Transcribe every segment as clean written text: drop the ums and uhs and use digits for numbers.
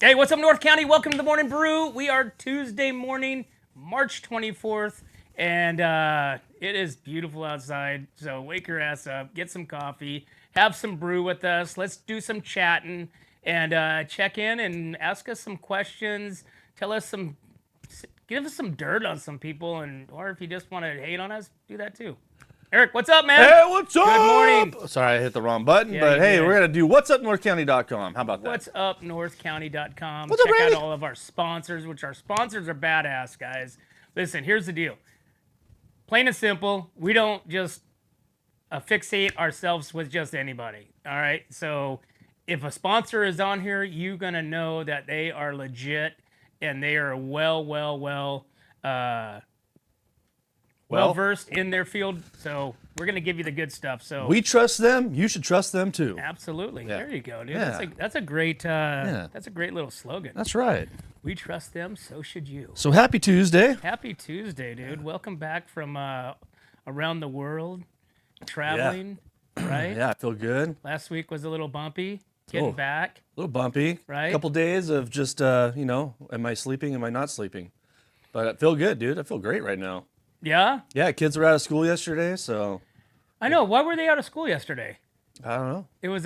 Hey, what's up, North County? Welcome to the Morning Brew. We are Tuesday morning, March 24th, and it is beautiful outside. So wake your ass up, get some coffee, have some brew with us. Let's do some chatting and check in and ask us some questions. Give us some dirt on some people, or if you just want to hate on us, do that too. Eric, what's up, man? Hey, what's up? Good morning. Sorry, I hit the wrong button, Yeah, but you hey, did. we're going to do whatsupnorthcounty.com. How about that? What's up, northcounty.com. What's up, Check out Randy? all of our sponsors, which our sponsors are badass, guys. Listen, here's the deal. Plain and simple, we don't just fixate ourselves with just anybody, all right? So if a sponsor is on here, you're going to know that they are legit and they are well versed in their field. So we're going to give you the good stuff. So We trust them. You should trust them too. absolutely. Yeah. There you go, dude. Yeah. That's a great little slogan. That's right. We trust them, so should you. So happy Tuesday. Happy Tuesday, dude. Welcome back from around the world, traveling, right? Yeah, I feel good. Last week was a little bumpy, getting back. A little bumpy. Right. Couple days of just, am I sleeping? Am I not sleeping? But I feel good, dude. I feel great right now. Yeah? Yeah, kids were out of school yesterday, so I know. Why were they out of school yesterday? I don't know. It was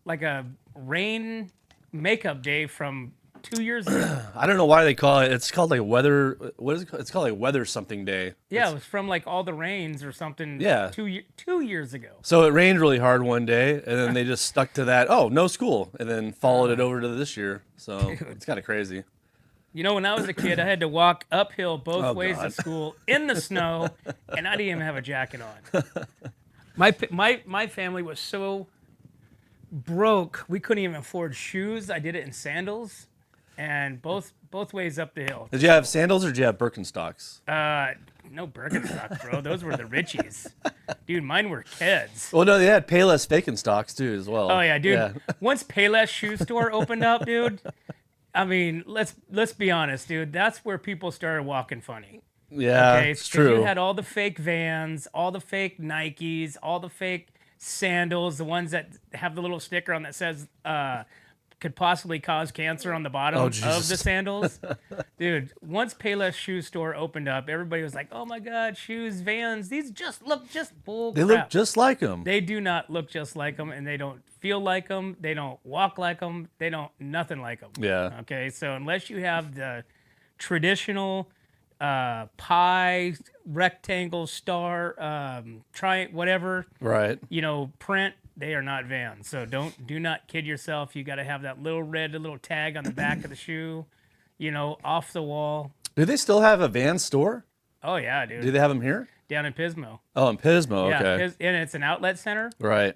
like a rain makeup day from 2 years ago. I don't know why they call it. It's called like weather. What is it called? It's called like weather something day. Yeah, it was from like all the rains or something. Yeah. 2 years ago. So it rained really hard one day, and then they just stuck to that. Oh, no school, and then followed it over to this year. So it's kind of crazy. You know, when I was a kid, I had to walk uphill both ways God. to school in the snow, and I didn't even have a jacket on. My family was so broke, we couldn't even afford shoes. I did it in sandals, and both ways up the hill. Did you have sandals or did you have Birkenstocks? No Birkenstocks, bro. Those were the Richies. Dude, mine were Keds. Well, no, they had Payless Fakenstocks too as well. Oh, yeah, dude. Once Payless shoe store opened up, dude, I mean, let's be honest, dude. That's where people started walking funny. Yeah, Okay, it's 'cause true. You had all the fake Vans, all the fake Nikes, all the fake sandals, the ones that have the little sticker on that says could possibly cause cancer on the bottom of Jesus. the sandals. Dude, once Payless shoe store opened up, everybody was like, "Oh my God, shoes, Vans, these look just bull They crap." look just like them. They do not look just like them, and they don't feel like them. They don't walk like them. They don't nothing like them. Yeah. Okay, so unless you have the traditional pie, rectangle, star, whatever, Right. print, they are not Vans. So do not kid yourself. You got to have that little little tag on the back of the shoe, off the wall. Do they still have a Van store? Oh yeah, dude. Do they have them here? Down in Pismo. Oh, in Pismo. Yeah, Okay. and it's an outlet center. Right.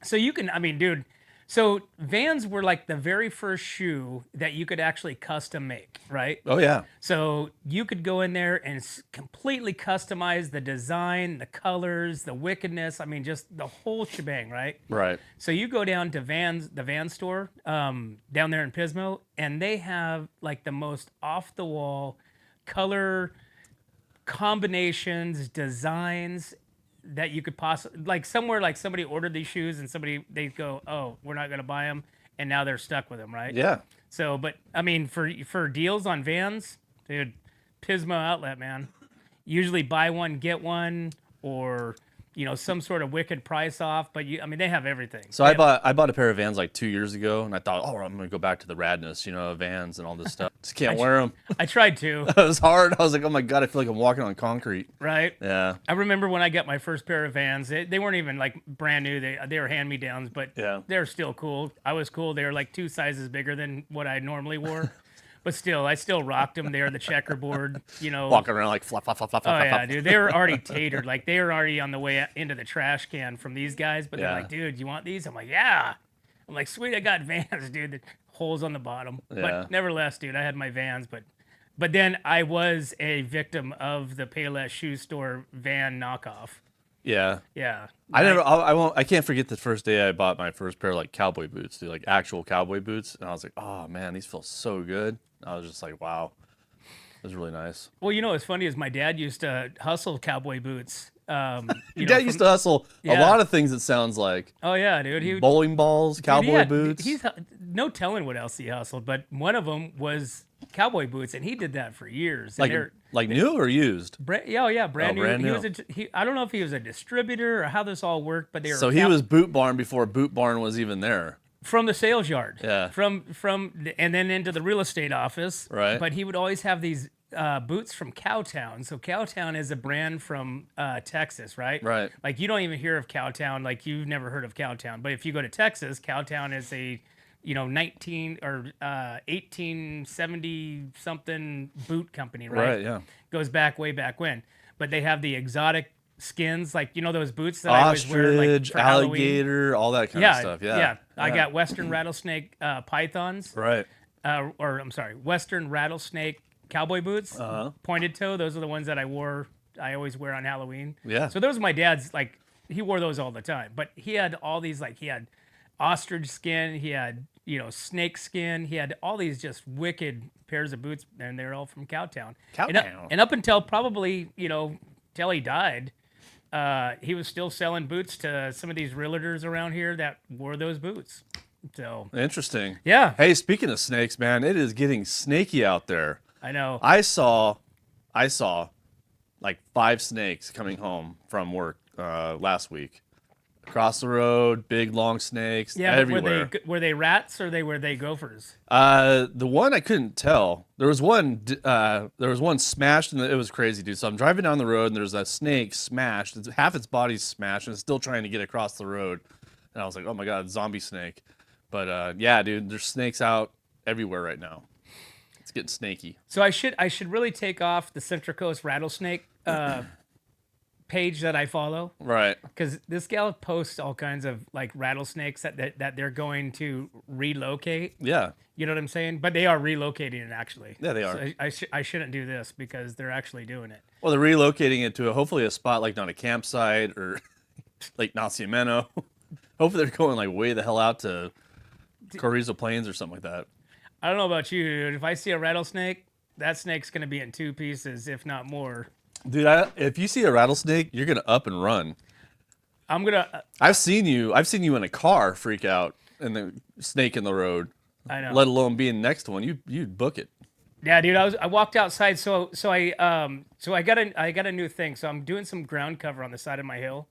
So you can, dude, so Vans were like the very first shoe that you could actually custom make, right? Oh yeah. So you could go in there and completely customize the design, the colors, the wickedness. Just the whole shebang, right? Right. So you go down to the Van store down there in Pismo, and they have like the most off-the-wall color combinations, designs that you could possibly, like somewhere like somebody ordered these shoes and they go, "Oh, we're not going to buy them," and now they're stuck with them, right? Yeah. So, but for deals on Vans, dude, Pismo outlet, man. Usually buy one get one, or some sort of wicked price off. But they have everything. So I bought a pair of Vans like 2 years ago, and I thought, oh, I'm gonna go back to the radness, Vans and all this stuff. Just can't wear them. I tried to, It was hard. I was like, oh my God, I feel like I'm walking on concrete. right? Yeah. I remember when I got my first pair of Vans. They weren't even like brand new. They were hand me downs, but Yeah. they're still cool. I was cool. They were like 2 sizes bigger than what I normally wore. But still, I still rocked them. They were the checkerboard, Walking around like flop, flop, flop, flop, Oh flop, yeah, flop. dude. They were already tatered. Like they were already on the way into the trash can from these guys. But they're Yeah. like, "Dude, you want these?" I'm like, "Yeah." I'm like, "Sweet, I got Vans, dude." The holes on the bottom. Yeah. But nevertheless, dude, I had my Vans. But then I was a victim of the Payless shoe store Van knockoff. Yeah. Yeah. I can't forget the first day I bought my first pair of like cowboy boots, dude, like actual cowboy boots. And I was like, oh man, these feel so good. I was just like, wow. It was really nice. Well, what's funny is my dad used to hustle cowboy boots. Your dad used to hustle a Yeah. lot of things, it sounds like. Oh yeah, dude. Bowling balls, cowboy Dude, boots. no telling what else he hustled, but one of them was cowboy boots, and he did that for years. And Like new or used? brand new. brand He new. was I don't know if he was a distributor or how this all worked, but they were So he was Boot Barn before Boot Barn was even there. from the sales yard. Yeah. From and then into the real estate office. Right. But he would always have these boots from Cowtown. So Cowtown is a brand from Texas, right? Right. Like you don't even hear of Cowtown. Like you've never heard of Cowtown. But if you go to Texas, Cowtown is a 1870 something boot company, right? Right, yeah. Goes back way back when. But they have the exotic skins, like those boots that I always wear, like Ostrich, for Halloween. alligator, all that kind of stuff. Yeah. I got Western rattlesnake pythons, Right. or I'm sorry, Western rattlesnake cowboy boots, pointed toe. Those are the ones that I always wear on Halloween. Yeah. So those are my dad's. Like he wore those all the time. But he had all these. Like he had ostrich skin. He had snake skin. He had all these just wicked pairs of boots, and they're all from Cowtown. And up until probably till he died. He was still selling boots to some of these realtors around here that wore those boots. So Interesting. yeah, Hey, speaking of snakes, man, it is getting snaky out there. I know. I saw like 5 snakes coming home from work last week. Across the road, big long snakes everywhere. Were they rats or were they gophers? The one I couldn't tell. There was one smashed, and it was crazy, dude. So I'm driving down the road, and there's a snake smashed. Half its body's smashed, and it's still trying to get across the road. And I was like, oh my god, zombie snake. But yeah, dude, there's snakes out everywhere right now. It's getting snaky. So I should really take off the Central Coast rattlesnake page that I follow. Right. Because this gal posts all kinds of like rattlesnakes that they're going to relocate. Yeah. You know what I'm saying? But they are relocating it actually. Yeah, they are. So I shouldn't do this because they're actually doing it. Well, they're relocating it to hopefully a spot like not a campsite or Lake Nacimiento. Hopefully they're going like way the hell out to Carrizo Plains or something like that. I don't know about you, dude. If I see a rattlesnake, that snake's going to be in 2 pieces, if not more. Dude, if you see a rattlesnake, you're gonna up and run. I'm gonna. I've seen you in a car freak out and the snake in the road. I know. Let alone being next to one, you'd book it. Yeah, dude. I walked outside, so I got a new thing. So I'm doing some ground cover on the side of my hill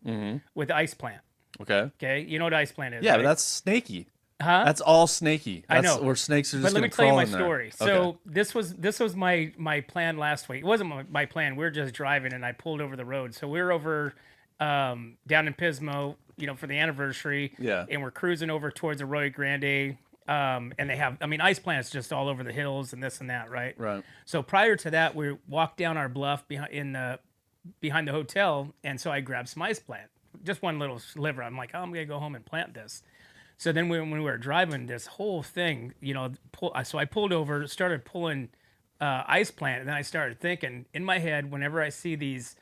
with ice plant. Okay. Okay, you know what ice plant is? Yeah, right? but that's snaky. Huh? That's all snaky. I That's know. where snakes are just But let me gonna tell you crawl my in there. story. Okay. So this was my plan last week. It wasn't my plan. We were just driving, and I pulled over the road. So we were over down in Pismo, for the anniversary. Yeah. And we're cruising over towards Arroyo Grande. And they have, ice plants just all over the hills and this and that, right? Right. So prior to that, we walked down our bluff behind the hotel, and so I grabbed some ice plant, just one little sliver. I'm like, I'm gonna go home and plant this. So then when we were driving, this whole thing, so I pulled over, started pulling ice plant, and then I started thinking in my head, whenever I see these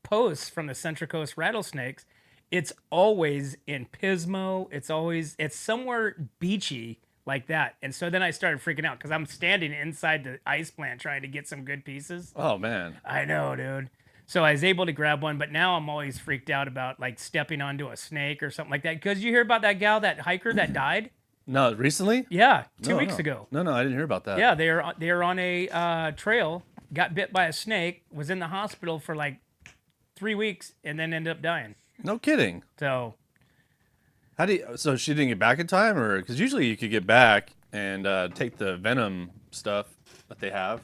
posts from the Central Coast rattlesnakes, it's always in Pismo. It's somewhere beachy like that. And so then I started freaking out because I'm standing inside the ice plant trying to get some good pieces. Oh man. I know, dude. So I was able to grab one, but now I'm always freaked out about like stepping onto a snake or something like that. Because you hear about that hiker that died? No, recently? Yeah, 2 weeks No. ago. No, I didn't hear about that. Yeah, they're on a trail, got bit by a snake, was in the hospital for like 3 weeks, and then ended up dying. No kidding. So So she didn't get back in time, or because usually you could get back and take the venom stuff that they have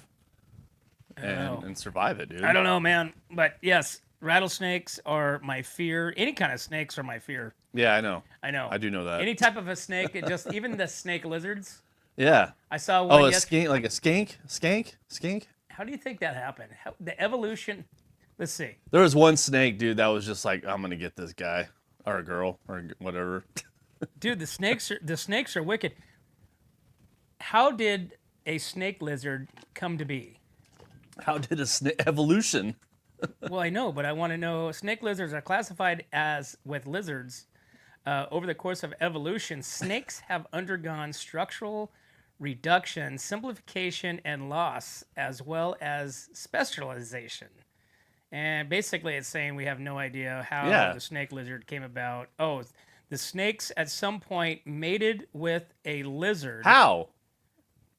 and survive it, dude. I don't know, man. But yes, rattlesnakes are my fear. Any kind of snakes are my fear. Yeah, I know. I know. I do know that. Any type of a snake, even the snake lizards. Yeah. I saw one. Oh, a skink, like a skink? Skink? How do you think that happened? The evolution. Let's see. There was one snake, dude, that was just like, I'm gonna get this guy or a girl or whatever. Dude, the snakes are wicked. How did a snake lizard come to be? How did a snake evolution? Well, I know, but I want to know. Snake lizards are classified as with lizards. Over the course of evolution, snakes have undergone structural reduction, simplification, and loss, as well as specialization. And basically, it's saying we have no idea how the snake lizard came about. Oh, the snakes at some point mated with a lizard. How?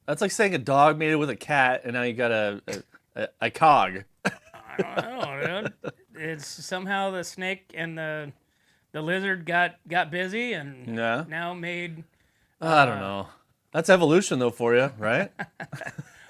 That's like saying a dog mated with a cat, and now you got a cog. I don't know, dude. It's somehow the snake and the lizard got busy and Yeah. now made. I don't know. That's evolution, though, for you, right?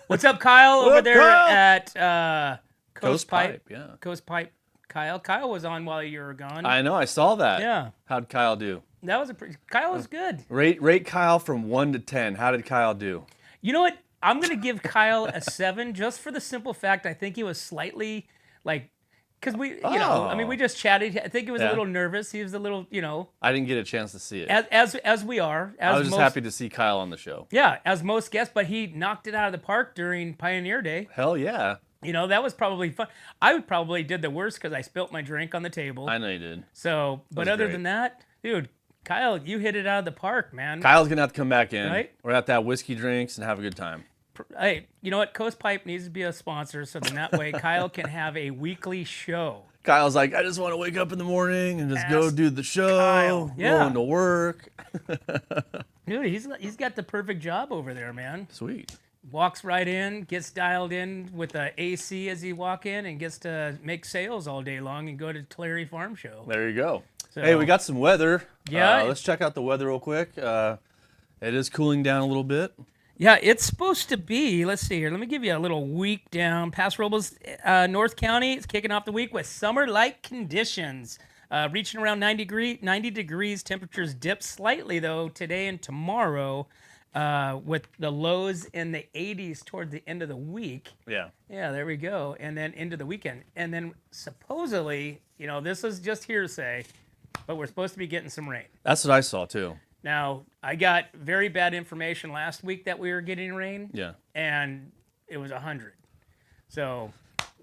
What's up, Kyle, over What, there Kyle? at Coast Pipe? Yeah. Coast Pipe, Kyle. Kyle was on while you were gone. I know. I saw that. Yeah. How'd Kyle do? That was Kyle was good. Rate Kyle from 1 to 10. How did Kyle do? You know what? I'm gonna give Kyle a 7 just for the simple fact I think he was slightly like, because we, we just chatted. I think he was a Yeah. little nervous. He was a little, I didn't get a chance to see it. as we are. As I was just most, happy to see Kyle on the show. Yeah, as most guests, but he knocked it out of the park during Pioneer Day. Hell yeah. That was probably fun. I would probably did the worst because I spilt my drink on the table. I know you did. So, but was other great. than that, dude, Kyle, you hit it out of the park, man. Kyle's going to have to come back in. Right? We're going to have to have whiskey drinks and have a good time. Hey, you know what? Coast Pipe needs to be a sponsor, so then that way Kyle can have a weekly show. Kyle's like, I just want to wake up in the morning and just go Ask do the show, Kyle. Yeah. going to work. Dude, he's got the perfect job over there, man. Sweet. Walks right in, gets dialed in with the AC as he walk in, and gets to make sales all day long and go to Tulare Farm Show. There you go. So- Hey, we got some weather. Yeah. Let's check out the weather real quick. It is cooling down a little bit. Yeah, it's supposed to be. Let's see here. Let me give you a little week down. Paso Robles, North County. It's kicking off the week with summer-like conditions, reaching around 90 degrees. Temperatures dip slightly though today and tomorrow, with the lows in the 80s toward the end of the week. Yeah. Yeah, there we go. And then into the weekend. And then supposedly, this is just hearsay, but we're supposed to be getting some rain. That's what I saw too. Now, I got very bad information last week that we were getting rain. Yeah. And it was 100. So,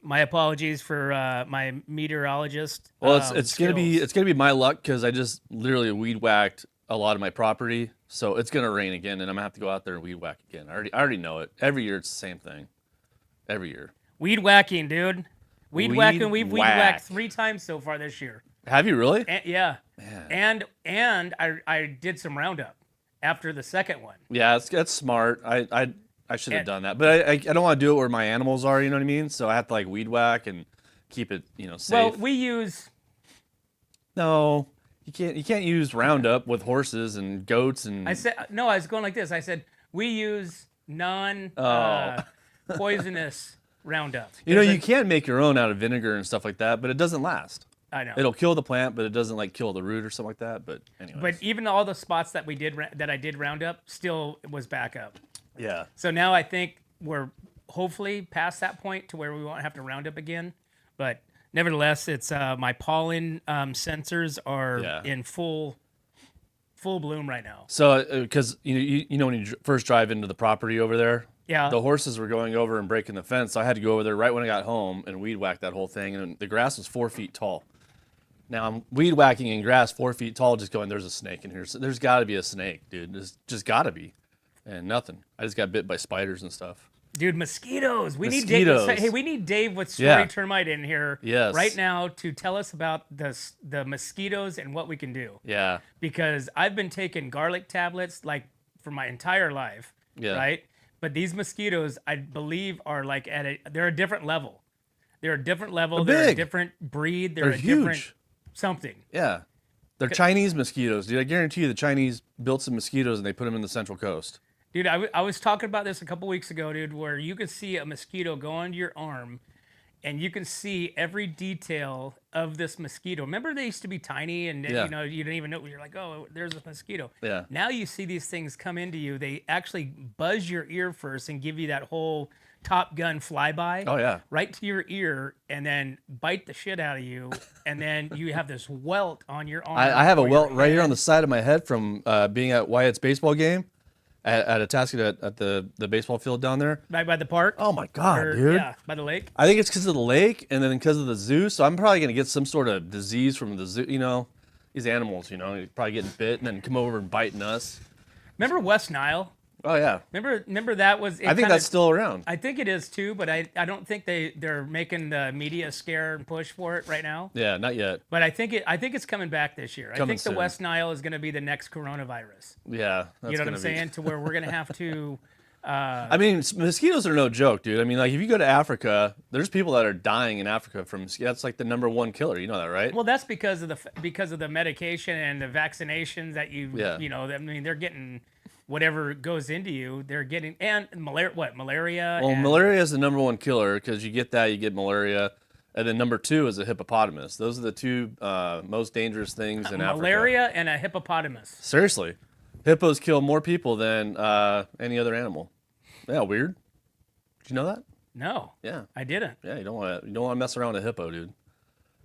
my apologies for my meteorologist. Well, it's gonna skills. be my luck because I just literally weed whacked a lot of my property, so it's gonna rain again, and I'm gonna have to go out there and weed whack again. I already know it. Every year it's the same thing. Every year. Weed whacking, dude. We'd whacked 3 times so far this year. Have you really? And, yeah. Man. And I did some Roundup after the second one. Yeah, that's smart. I should have done that, but I don't want to do it where my animals are. You know what I mean? So I have to like weed whack and keep it safe. Well, we use. No, you can't use Roundup with horses and goats and. I said no. I was going like this. I said we use poisonous Roundup. You can make your own out of vinegar and stuff like that, but it doesn't last. I know. It'll kill the plant, but it doesn't like kill the root or something like that. But anyway. But even all the spots that I did Roundup still was back up. Yeah. So now I think we're hopefully past that point to where we won't have to Roundup again. But nevertheless, it's my pollen sensors are in full bloom right now. So because when you first drive into the property over there. Yeah. The horses were going over and breaking the fence, so I had to go over there right when I got home and weed whack that whole thing. And the grass was 4 feet tall. Now I'm weed whacking in grass 4 feet tall, just going, there's a snake in here. So there's got to be a snake, dude. There's just got to be. And nothing. I just got bit by spiders and stuff. Dude, mosquitoes. We need Mosquitoes. Dave. Hey, we need Dave with Story Termite in here right now to tell us about the mosquitoes and what we can do. Yeah. Because I've been taking garlic tablets like for my entire life. Yeah. Right. But these mosquitoes, I believe, are like they're a different level. They're a different level. They're a big. different breed. They're a huge. different something. Yeah. They're Chinese mosquitoes, dude. I guarantee you the Chinese built some mosquitoes and they put them in the Central Coast. Dude, I was talking about this a couple weeks ago, dude, where you can see a mosquito go onto your arm and you can see every detail of this mosquito. Remember they used to be tiny and you didn't even know. You're like, oh, there's a mosquito. Yeah. Now you see these things come into you. They actually buzz your ear first and give you that whole Top Gun flyby. Oh, yeah. Right to your ear and then bite the shit out of you. And then you have this welt on your arm. I have a or your welt right here head. on the side of my head from being at Wyatt's baseball game at Atascocita at the baseball field down there. Right by the park. Oh, my God, Or, dude. Yeah, by the lake. I think it's because of the lake and then because of the zoo. So I'm probably going to get some sort of disease from the zoo. These animals, probably getting bit and then come over and biting us. Remember West Nile? Oh yeah. Remember that was. I think that's still around. I think it is too, but I don't think they're making the media scare and push for it right now. Yeah, not yet. But I think it's coming back this year. I Coming think the soon. West Nile is going to be the next coronavirus. Yeah, You know what I'm saying? To where we're going to have to. I mean, mosquitoes are no joke, dude. I mean, like if you go to Africa, there's people that are dying in Africa from mosquitoes. That's like the #1 killer. You know that, right? Well, that's because of the medication and the vaccinations that Yeah. you know. I mean, they're getting whatever goes into you. They're getting and malaria. What malaria? Well, and, malaria is the #1 killer because you get that, you get malaria, and then #2 is a hippopotamus. Those are the two most dangerous things in Africa. malaria and a hippopotamus. Seriously, hippos kill more people than any other animal. Yeah, weird. Did you know that? No, Yeah, I didn't. yeah. You don't want to mess around with a hippo, dude.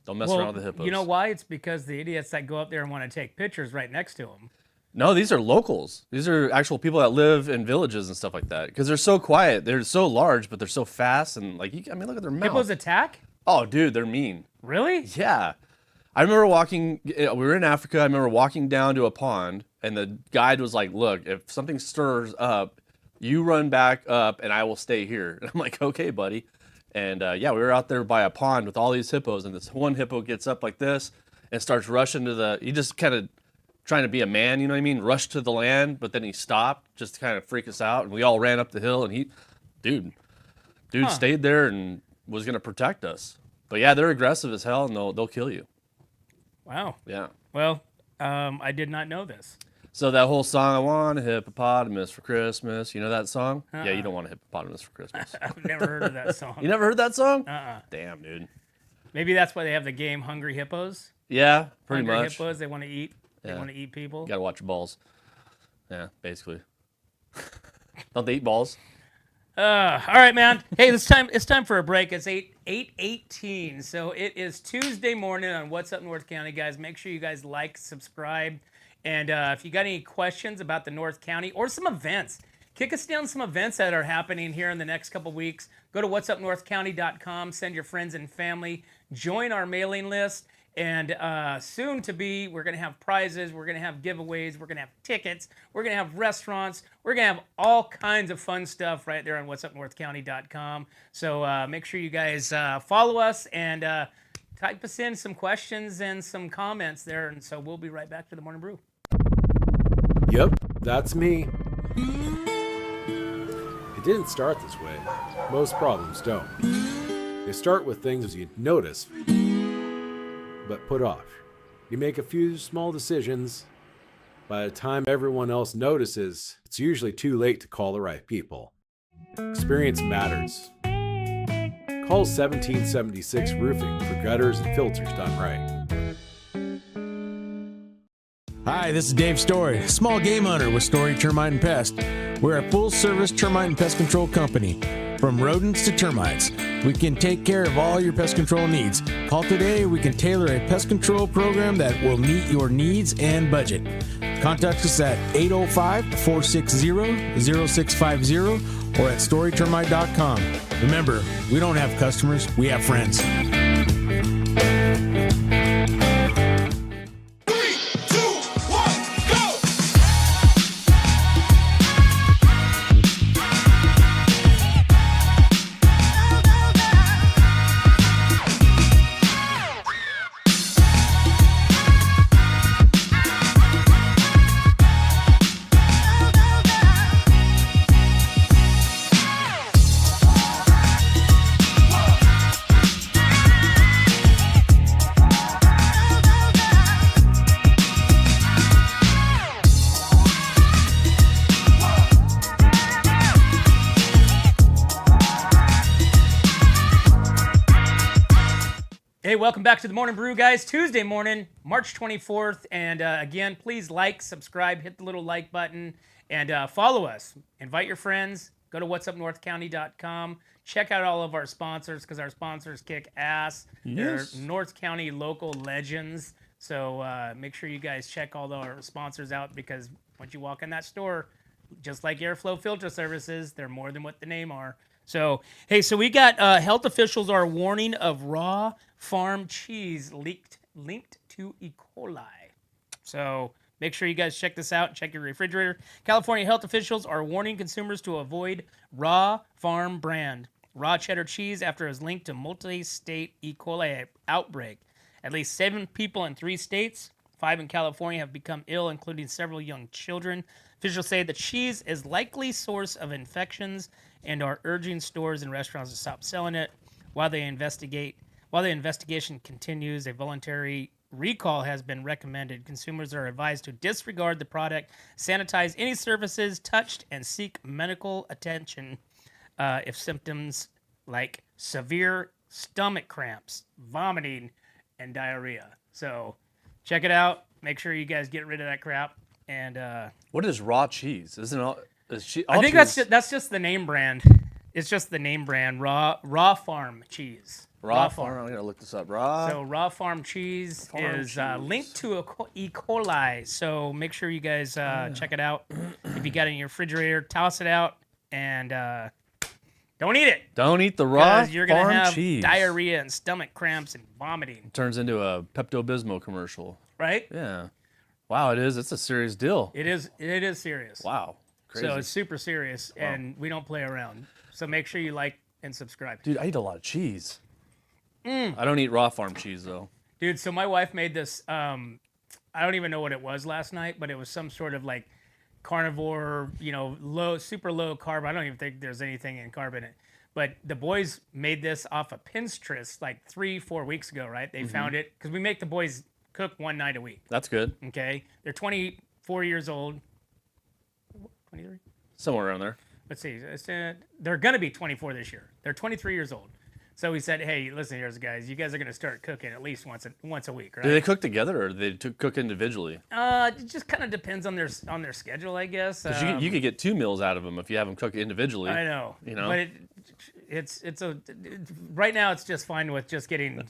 Don't mess Well, around with the hippos. you know why? It's because the idiots that go up there and want to take pictures right next to them. No, these are locals. These are actual people that live in villages and stuff like that. Because they're so quiet. They're so large, but they're so fast. And like, I mean, look at their mouth. Hippos attack? Oh, dude, they're mean. Really? Yeah. I remember walking, we were in Africa. I remember walking down to a pond, and the guide was like, look, if something stirs up, you run back up, and I will stay here. And I'm like, okay, buddy. And yeah, we were out there by a pond with all these hippos, and this one hippo gets up like this and starts rushing to he just kind of trying to be a man, you know what I mean? Rushed to the land, but then he stopped just to kind of freak us out, and we all ran up the hill, and dude stayed there and was gonna protect us. But yeah, they're aggressive as hell, and they'll kill you. Wow. Yeah. Well, I did not know this. So that whole song, I want a hippopotamus for Christmas. You know that song? Yeah, you don't want a hippopotamus for Christmas. I've never heard of that song. You never heard that song? Uh-uh. Damn, dude. Maybe that's why they have the game Hungry Hippos. Yeah, pretty Hungry much. hippos, they want to eat. They Yeah. want to eat people. You gotta watch your balls. Yeah, basically. Don't they eat balls? All right, man. Hey, it's time for a break. It's 8:18, so it is Tuesday morning on What's Up North County, guys. Make sure you guys like, subscribe, and if you got any questions about the North County or some events, kick us down some events that are happening here in the next couple weeks. Go to whatsupnorthcounty.com, send your friends and family, join our mailing list. And soon to be, we're going to have prizes, we're going to have giveaways, we're going to have tickets, we're going to have restaurants, we're going to have all kinds of fun stuff right there on whatsupnorthcounty.com. So make sure you guys follow us and type us in some questions and some comments there. And so we'll be right back to the Morning Brew. Yep, that's me. It didn't start this way. Most problems don't. They start with things you notice, but put off. You make a few small decisions. By the time everyone else notices, it's usually too late to call the right people. Experience matters. Call 1776 Roofing for gutters and filters done right. Hi, this is Dave Story, small game hunter with Story Termite and Pest. We're a full-service termite and pest control company. From rodents to termites, we can take care of all your pest control needs. Call today, we can tailor a pest control program that will meet your needs and budget. Contact us at 805-460-0650 or at storytermite.com. Remember, we don't have customers, we have friends. Hey, welcome back to the Morning Brew, guys. Tuesday morning, March 24th. And again, please like, subscribe, hit the little like button, and follow us. Invite your friends. Go to whatsupnorthcounty.com. Check out all of our sponsors because our sponsors kick ass. Yes. They're North County local legends. So make sure you guys check all our sponsors out because once you walk in that store, just like Airflow Filter Services, they're more than what the name are. So, hey, so we got health officials are warning of raw farm cheese linked to E. coli. So Make sure you guys check this out. Check your refrigerator. California health officials are warning consumers to avoid raw farm brand raw cheddar cheese after it was linked to multi-state E. coli outbreak. At least 7 people in 3 states, 5 in California, have become ill, including several young children. Officials say the cheese is likely source of infections and are urging stores and restaurants to stop selling it while the investigation continues. A voluntary recall has been recommended. Consumers are advised to disregard the product, sanitize any surfaces touched, and seek medical attention if symptoms like severe stomach cramps, vomiting, and diarrhea. So check it out. Make sure you guys get rid of that crap. And What is raw cheese? Isn't all? I think that's just the name brand. It's just the name brand. Raw farm cheese. Raw farm. I'm gonna look this up. Raw farm cheese is linked to E. coli. So make sure you guys check it out. If you got it in your refrigerator, toss it out and don't eat it. Don't eat the raw Because you're gonna farm have cheese. diarrhea and stomach cramps and vomiting. Turns into a Pepto-Bismol commercial. Right? Yeah. Wow, it is. It's a serious deal. It is. It is serious. Wow. Crazy. So it's super serious, and we don't play around. So make sure you like and subscribe. Dude, I eat a lot of cheese. I don't eat raw farm cheese though. Dude, so my wife made this. I don't even know what it was last night, but it was some sort of like carnivore, super low carb. I don't even think there's anything in carb in it. But the boys made this off of Pinterest like 3-4 weeks ago, right? They found it because we make the boys cook one night a week. That's good. Okay, they're 24 years old. 23. Somewhere around there. Let's see. They're gonna be 24 this year. They're 23 years old. So we said, hey, listen here, guys. You guys are gonna start cooking at least once a week, right? Do they cook together or do they cook individually? It just kind of depends on their schedule, I guess. 'Cause you could get 2 meals out of them if you have them cook individually. I know. You know? But right now it's just fine with just getting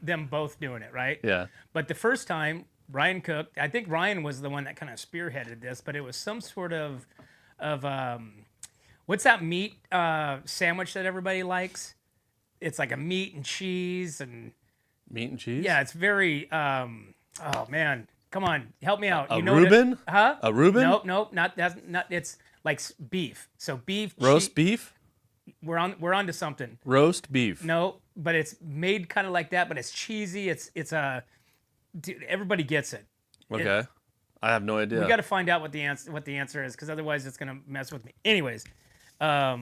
them both doing it, right? Yeah. But the first time Ryan cooked, I think Ryan was the one that kind of spearheaded this, but it was some sort of what's that meat sandwich that everybody likes? It's like a meat and cheese and Meat and cheese? yeah, it's very oh man, come on, help me out. A know Reuben? Huh? A Reuben? Nope, not it's like beef. So beef, Roast beef? We're on to something. Roast beef. No, but it's made kind of like that, but it's cheesy. It's dude, everybody gets it. Okay. I have no idea. We got to find out what the answer is, because otherwise it's gonna mess with me. Anyways, if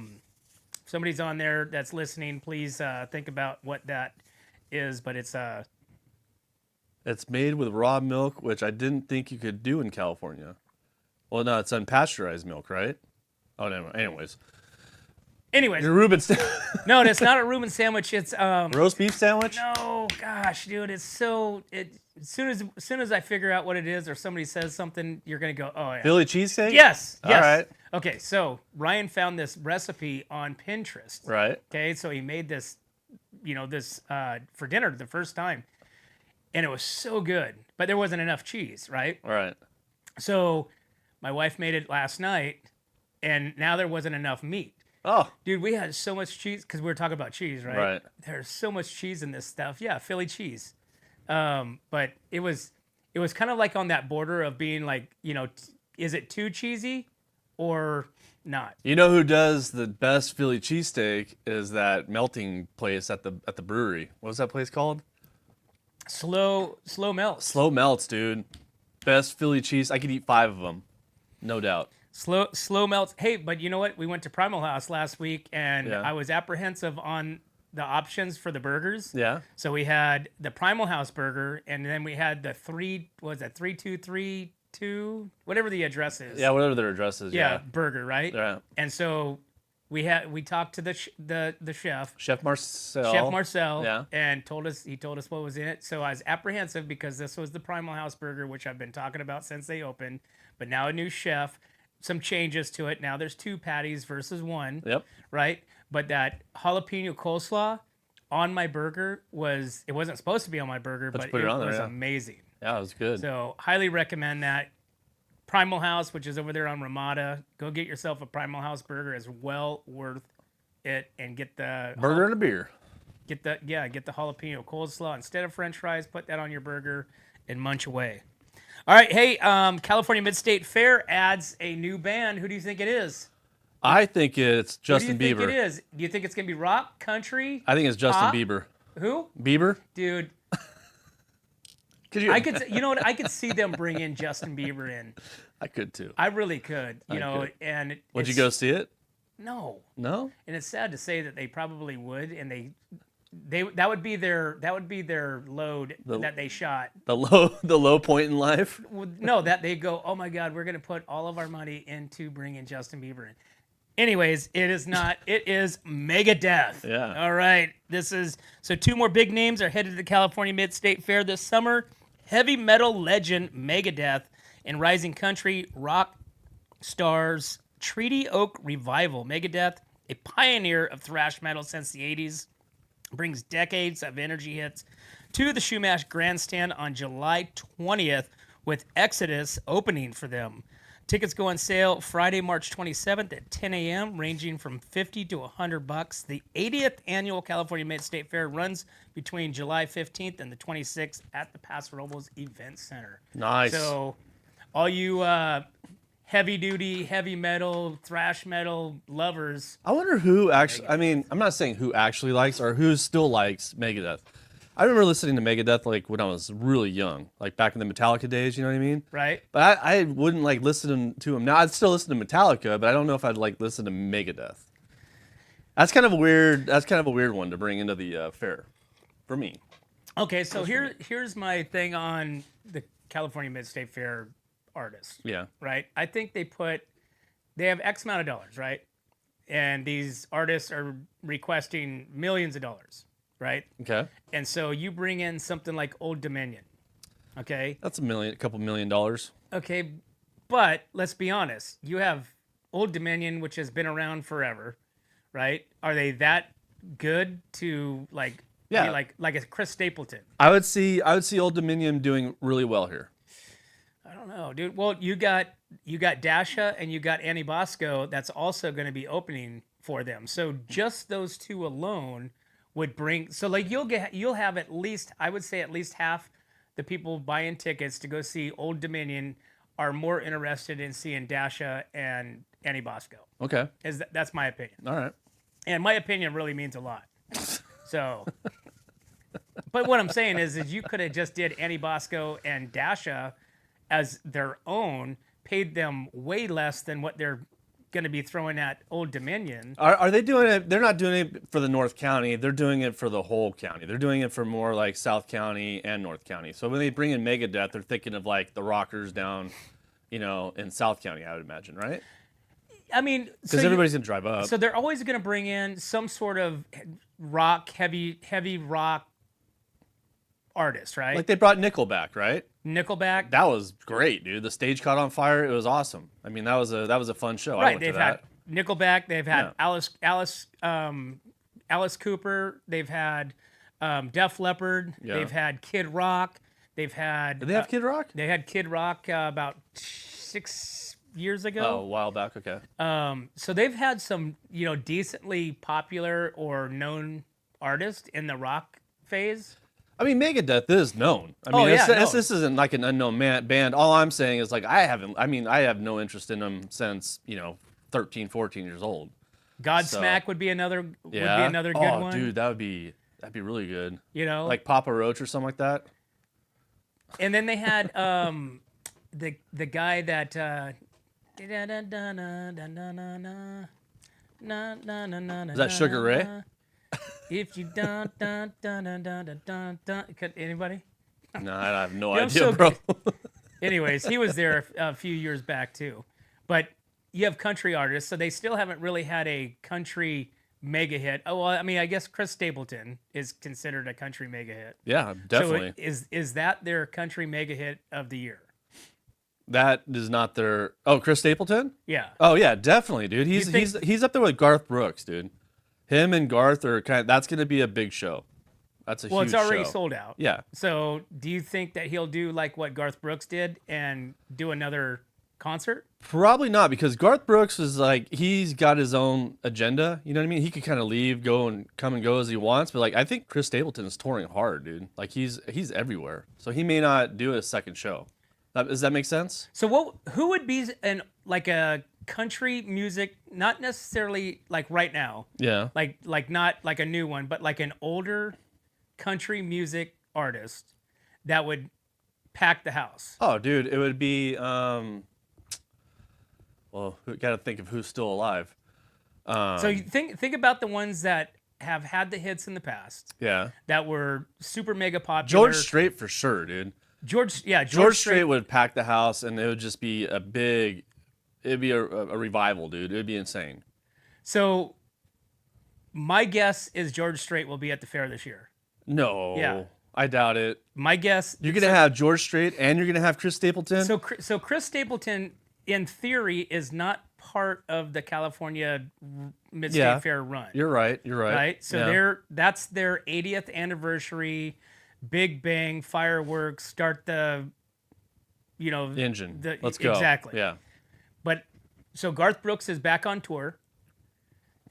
somebody's on there that's listening, please think about what that is. But it's made with raw milk, which I didn't think you could do in California. Well, no, it's unpasteurized milk, right? Oh, no. Anyways, your Reuben no, it's not a Reuben sandwich. It's roast beef sandwich. no, gosh, dude, it's so as soon as I figure out what it is or somebody says something, you're gonna go, oh yeah. Philly cheesesteak. Yes. All right. Okay, so Ryan found this recipe on Pinterest. Right. Okay, so he made this, for dinner the first time, and it was so good, but there wasn't enough cheese, right? All right. So my wife made it last night, and now there wasn't enough meat. Oh. Dude, we had so much cheese because we were talking about cheese, right? Right. There's so much cheese in this stuff. Yeah, Philly cheese. But it was kind of like on that border of being like, is it too cheesy or not? You know who does the best Philly cheesesteak is that melting place at the brewery. What was that place called? Slow melts. Slow melts, dude. Best Philly cheese. I could eat 5 of them, no doubt. Slow melts. Hey, but you know what? We went to Primal House last week, and Yeah. I was apprehensive on the options for the burgers. Yeah. So we had the Primal House burger, and then we had the 3232, whatever the address is. Yeah, whatever their address is. Yeah, Yeah. burger, right? Yeah. And so we talked to the chef, Chef Marcel. Chef Marcel, Yeah. and he told us what was in it. So I was apprehensive because this was the Primal House burger, which I've been talking about since they opened. But now a new chef, some changes to it. Now there's 2 patties versus 1. Yep. Right? But that jalapeno coleslaw on my burger it wasn't supposed to be on my burger, but put it on there, was yeah. amazing. Yeah, it was good. So highly recommend that. Primal House, which is over there on Ramada. Go get yourself a Primal House burger. It's well worth it. And get the Burger and a beer. Get the jalapeno coleslaw instead of French fries. Put that on your burger and munch away. All right, hey, California Mid-State Fair adds a new band. Who do you think it is? I think it's Justin Who do you Bieber. think it is? Do you think it's gonna be rock, country? I think it's Justin pop? Bieber. Who? Bieber? Dude, Could you? I could. You know what? I could see them bring in Justin Bieber in. I could too. I really could. You know, could. and Would you it's- go see it? No. No. And it's sad to say that they probably would, and that would be their load that they shot. The low point in life. No, that they go, oh my God, we're gonna put all of our money into bringing Justin Bieber in. Anyways, it is not. It is Megadeth. Yeah. All right. So 2 more big names are headed to the California Mid-State Fair this summer. Heavy metal legend Megadeth and rising country rock stars Treaty Oak Revival. Megadeth, a pioneer of thrash metal since the 80s, brings decades of energy hits to the Shumash Grandstand on July 20th with Exodus opening for them. Tickets go on sale Friday, March 27th at 10 a.m., ranging from $50 to $100. The 80th annual California Mid-State Fair runs between July 15th and the 26th at the Paso Robles Event Center. Nice. So, all you heavy-duty, heavy metal, thrash metal lovers. I wonder who actually. I mean, I'm not saying who actually likes or who still likes Megadeth. I remember listening to Megadeth like when I was really young, like back in the Metallica days. You know what I mean? Right. But I wouldn't like listen to him now. I'd still listen to Metallica, but I don't know if I'd like listen to Megadeth. That's kind of a weird one to bring into the fair, for me. Okay, so here's my thing on the California Mid-State Fair artists. Yeah. Right? I think they have X amount of dollars, right? And these artists are requesting millions of dollars, right? Okay. And so you bring in something like Old Dominion, okay? That's a couple $1 million. Okay, but let's be honest. You have Old Dominion, which has been around forever, right? Are they that good to like, Yeah. be like a Chris Stapleton? I would see Old Dominion doing really well here. I don't know, dude. Well, you got Dasha and you got Annie Bosco. That's also going to be opening for them. So just those two alone would bring. So like you'll have at least, I would say at least half the people buying tickets to go see Old Dominion are more interested in seeing Dasha and Annie Bosco. Okay. That's my opinion. All right. And my opinion really means a lot. So, but what I'm saying is you could have just did Annie Bosco and Dasha as their own, paid them way less than what they're going to be throwing at Old Dominion. Are they doing it? They're not doing it for the North County. They're doing it for the whole county. They're doing it for more like South County and North County. So when they bring in Megadeth, they're thinking of like the rockers down, in South County, I would imagine, right? I mean, Because everybody's going to drive up. So they're always going to bring in some sort of rock, heavy rock artist, right? Like they brought Nickelback, right? Nickelback. That was great, dude. The stage caught on fire. It was awesome. I mean, that was a fun show. I Right, went they've to that. had Nickelback. They've had Yeah. Alice Cooper. They've had Def Leppard. Yeah. They've had Kid Rock. They've had. Did they have Kid Rock? They had Kid Rock about 6 years Oh, ago. a while back. Okay. So they've had some, decently popular or known artists in the rock phase. I mean, Megadeth is known. I Oh, mean, yeah, this isn't like an unknown band. All I'm saying is like I have no interest in them since 13, 14 years old. Godsmack would be another good one. Oh, dude, that'd be really good. Like Papa Roach or something like that. And then they had the guy that is that Sugar Ray? If you don't, anybody? No, I have no I'm idea, so bro. Anyways, he was there a few years back too. But you have country artists, so they still haven't really had a country mega hit. Oh, well, I mean, I guess Chris Stapleton is considered a country mega hit. Yeah, definitely. So is that their country mega hit of the year? That is not their. Oh, Chris Stapleton? Yeah. Oh yeah, definitely, dude. He's up there with Garth Brooks, dude. Him and Garth are that's going to be a big show. That's a huge show. Well, it's already sold out. Yeah. So, do you think that he'll do like what Garth Brooks did and do another concert? Probably not, because Garth Brooks is like, he's got his own agenda. You know what I mean? He could kind of leave, go and come and go as he wants. But like, I think Chris Stapleton is touring hard, dude. Like he's everywhere. So he may not do a second show. Does that make sense? So who would be like a country music, not necessarily like right now, Yeah. like not like a new one, but like an older country music artist that would pack the house? Oh, dude, it would be. Well, we got to think of who's still alive. So you think about the ones that have had the hits in the past Yeah. that were super mega popular. George Strait for sure, dude. George Strait would pack the house, and it would just be a big. It'd be a revival, dude. It'd be insane. So my guess is George Strait will be at the fair this year. No. Yeah. I doubt it. My guess. You're gonna have George Strait, and you're gonna have Chris Stapleton. So Chris Stapleton, in theory, is not part of the California Mid-State Fair run. You're right. You're right. Right. So that's their 80th anniversary, big bang, fireworks, start the, engine. The, Let's go. Exactly. Yeah. But so Garth Brooks is back on tour,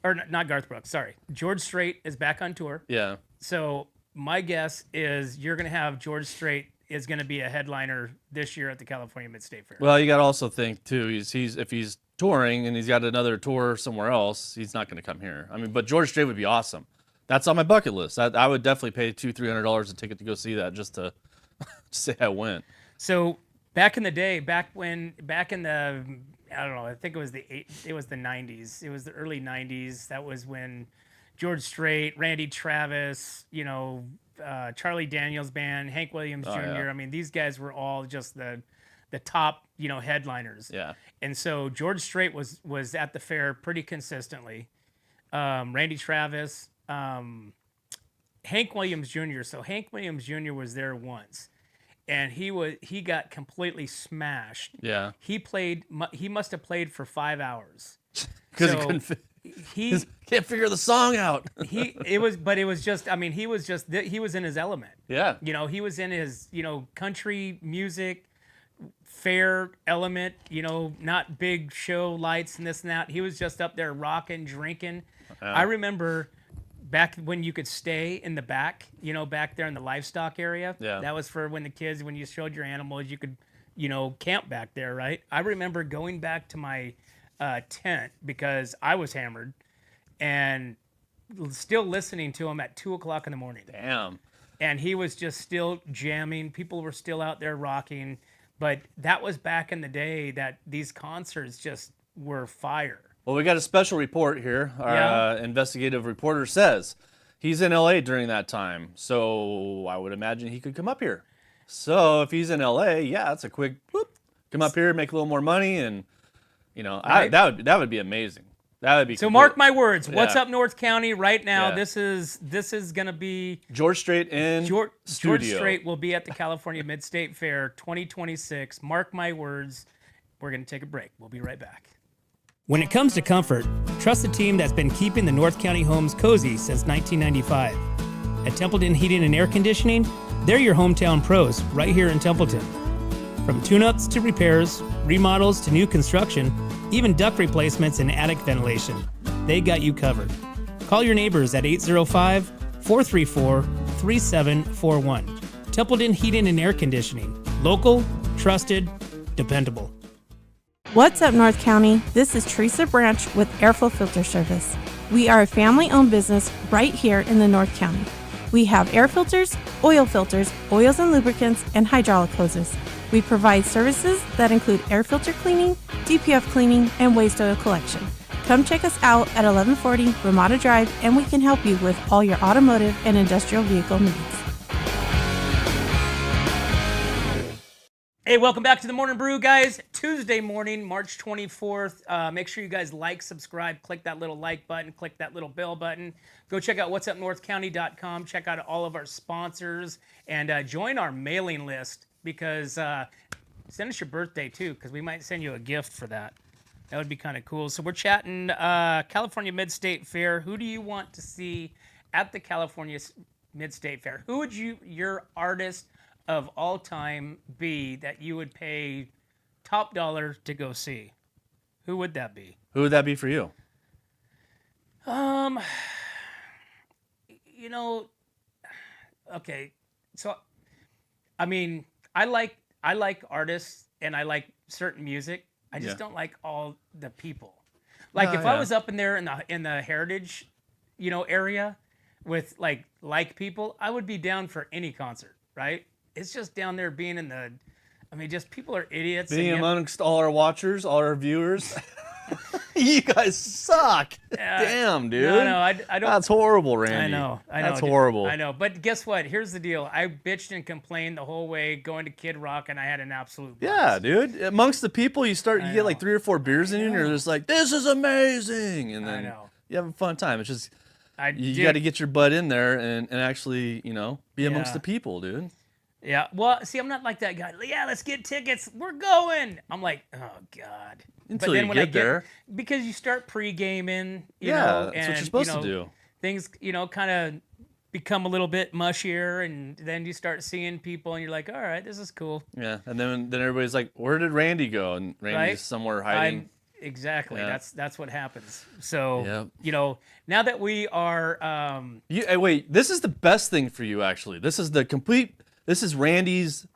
or not Garth Brooks. Sorry, George Strait is back on tour. Yeah. So my guess is you're going to have George Strait is going to be a headliner this year at the California Mid-State Fair. Well, you got to also think too. If he's touring and he's got another tour somewhere else, he's not going to come here. I mean, but George Strait would be awesome. That's on my bucket list. I would definitely pay $200-300 a ticket to go see that just to say I went. So back in the day, back in the I don't know, I think it was the 90s. It was the early 90s. That was when George Strait, Randy Travis, Charlie Daniels Band, Hank Williams Jr. Yeah. I mean, these guys were all just the top, headliners. Yeah. And so George Strait was at the fair pretty consistently. Randy Travis, Hank Williams Jr. So Hank Williams Jr. was there once, and he got completely smashed. Yeah. He must have played for 5 hours Because So, he couldn't. he Can't figure the song out. he was in his element. Yeah. He was in his country music fair element, not big show lights and this and that. He was just up there rocking, drinking. I remember back when you could stay in the back, back there in the livestock area. Yeah. That was for when you showed your animals, you could, camp back there, right? I remember going back to my tent because I was hammered and still listening to him at 2:00 in the morning. Damn. And he was just still jamming. People were still out there rocking. But that was back in the day that these concerts just were fire. Well, we got a special report here. Our investigative reporter says he's in LA during that time. So I would imagine he could come up here. So if he's in LA, it's a quick whoop, come up here, make a little more money, and Right. that would be amazing. That would be So mark my words. What's Yeah. up, North County, right now? Yeah. This is gonna be George Strait in George studio. Strait will be at the California Mid-State Fair 2026. Mark my words. We're gonna take a break. We'll be right back. When it comes to comfort, trust the team that's been keeping the North County homes cozy since 1995. At Templeton Heating and Air Conditioning, they're your hometown pros right here in Templeton. From tune-ups to repairs, remodels to new construction, even duct replacements and attic ventilation, they got you covered. Call your neighbors at 805-434-3741. Templeton Heating and Air Conditioning. Local, trusted, dependable. What's up, North County? This is Teresa Branch with Airflow Filter Service. We are a family-owned business right here in the North County. We have air filters, oils and lubricants, and hydraulic hoses. We provide services that include air filter cleaning, DPF cleaning, and waste oil collection. Come check us out at 1140 Ramada Drive, and we can help you with all your automotive and industrial vehicle needs. Hey, welcome back to the Morning Brew, guys. Tuesday morning, March 24th. Make sure you guys like, subscribe, click that little like button, click that little bell button. Go check out whatsupnorthcounty.com. Check out all of our sponsors and join our mailing list because send us your birthday too because we might send you a gift for that. That would be kind of cool. So we're chatting California Mid-State Fair. Who do you want to see at the California Mid-State Fair? Who would your artist of all time be that you would pay top dollar to go see? Who would that be? Who would that be for you? Okay. So, I mean, I like I like artists and I like certain music. I just Yeah. don't like all the people. Like No, if I yeah. was up in there in the heritage, area with like people, I would be down for any concert, right? It's just down there being in the just people are idiots. Being and amongst all our watchers, all our viewers. You guys suck. Damn, dude. No, I don't. That's horrible, Randy. I know. That's dude. horrible. I know. But guess what? Here's the deal. I bitched and complained the whole way going to Kid Rock, and I had an absolute blast. Yeah, dude. Amongst the people, you I get like know. 3 or 4 beers in you, and you're just like, this is amazing. And I then know. you have a fun time. It's just, you did- got to get your butt in there and actually, be amongst Yeah. the people, dude. Yeah. Well, see, I'm not like that guy. Yeah, let's get tickets. We're going. I'm like, oh God. Until you get there. because you start pre-gaming, you Yeah, know, that's and what you're supposed to do. Things, kind of become a little bit mushier, and then you start seeing people, and you're like, all right, this is cool. Yeah, and then everybody's like, where did Randy go? And Randy's Right? somewhere hiding. Exactly. Yeah. That's what happens. So, Yeah. now that we are, Hey, wait, this is the best thing for you, actually. This is Randy's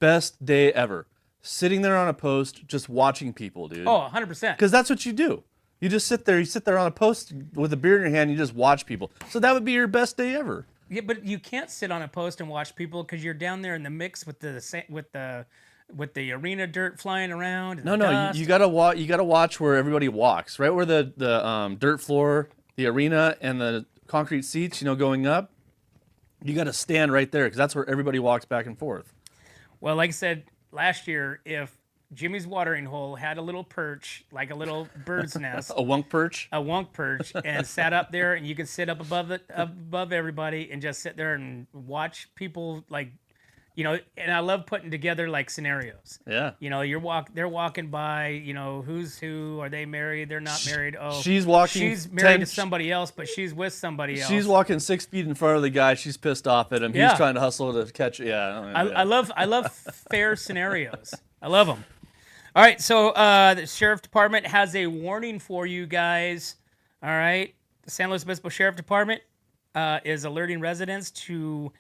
best day ever. Sitting there on a post, just watching people, dude. 100%. Because that's what you do. You just sit there. You sit there on a post with a beer in your hand. And you just watch people. So that would be your best day ever. Yeah, but you can't sit on a post and watch people because you're down there in the mix with the arena dirt flying around. And No, dust. you gotta watch. You gotta watch where everybody walks. Right where the dirt floor, the arena, and the concrete seats. Going up. You gotta stand right there because that's where everybody walks back and forth. Well, like I said last year, if Jimmy's watering hole had a little perch, like a little bird's nest, A WUNC perch. a WUNC perch, and sat up there, and you could sit up above everybody and just sit there and watch people and I love putting together like scenarios. Yeah. They're walking by, who's who, are they married? They're not married. Oh, She's walking. she's married 10 to somebody else, but she's with somebody else. She's walking 6 feet in front of the guy. She's pissed off at him. Yeah. He's trying to hustle to catch. Yeah. I love fair scenarios. I love them. All right, so the sheriff department has a warning for you guys. All right, the San Luis Obispo Sheriff Department is alerting residents to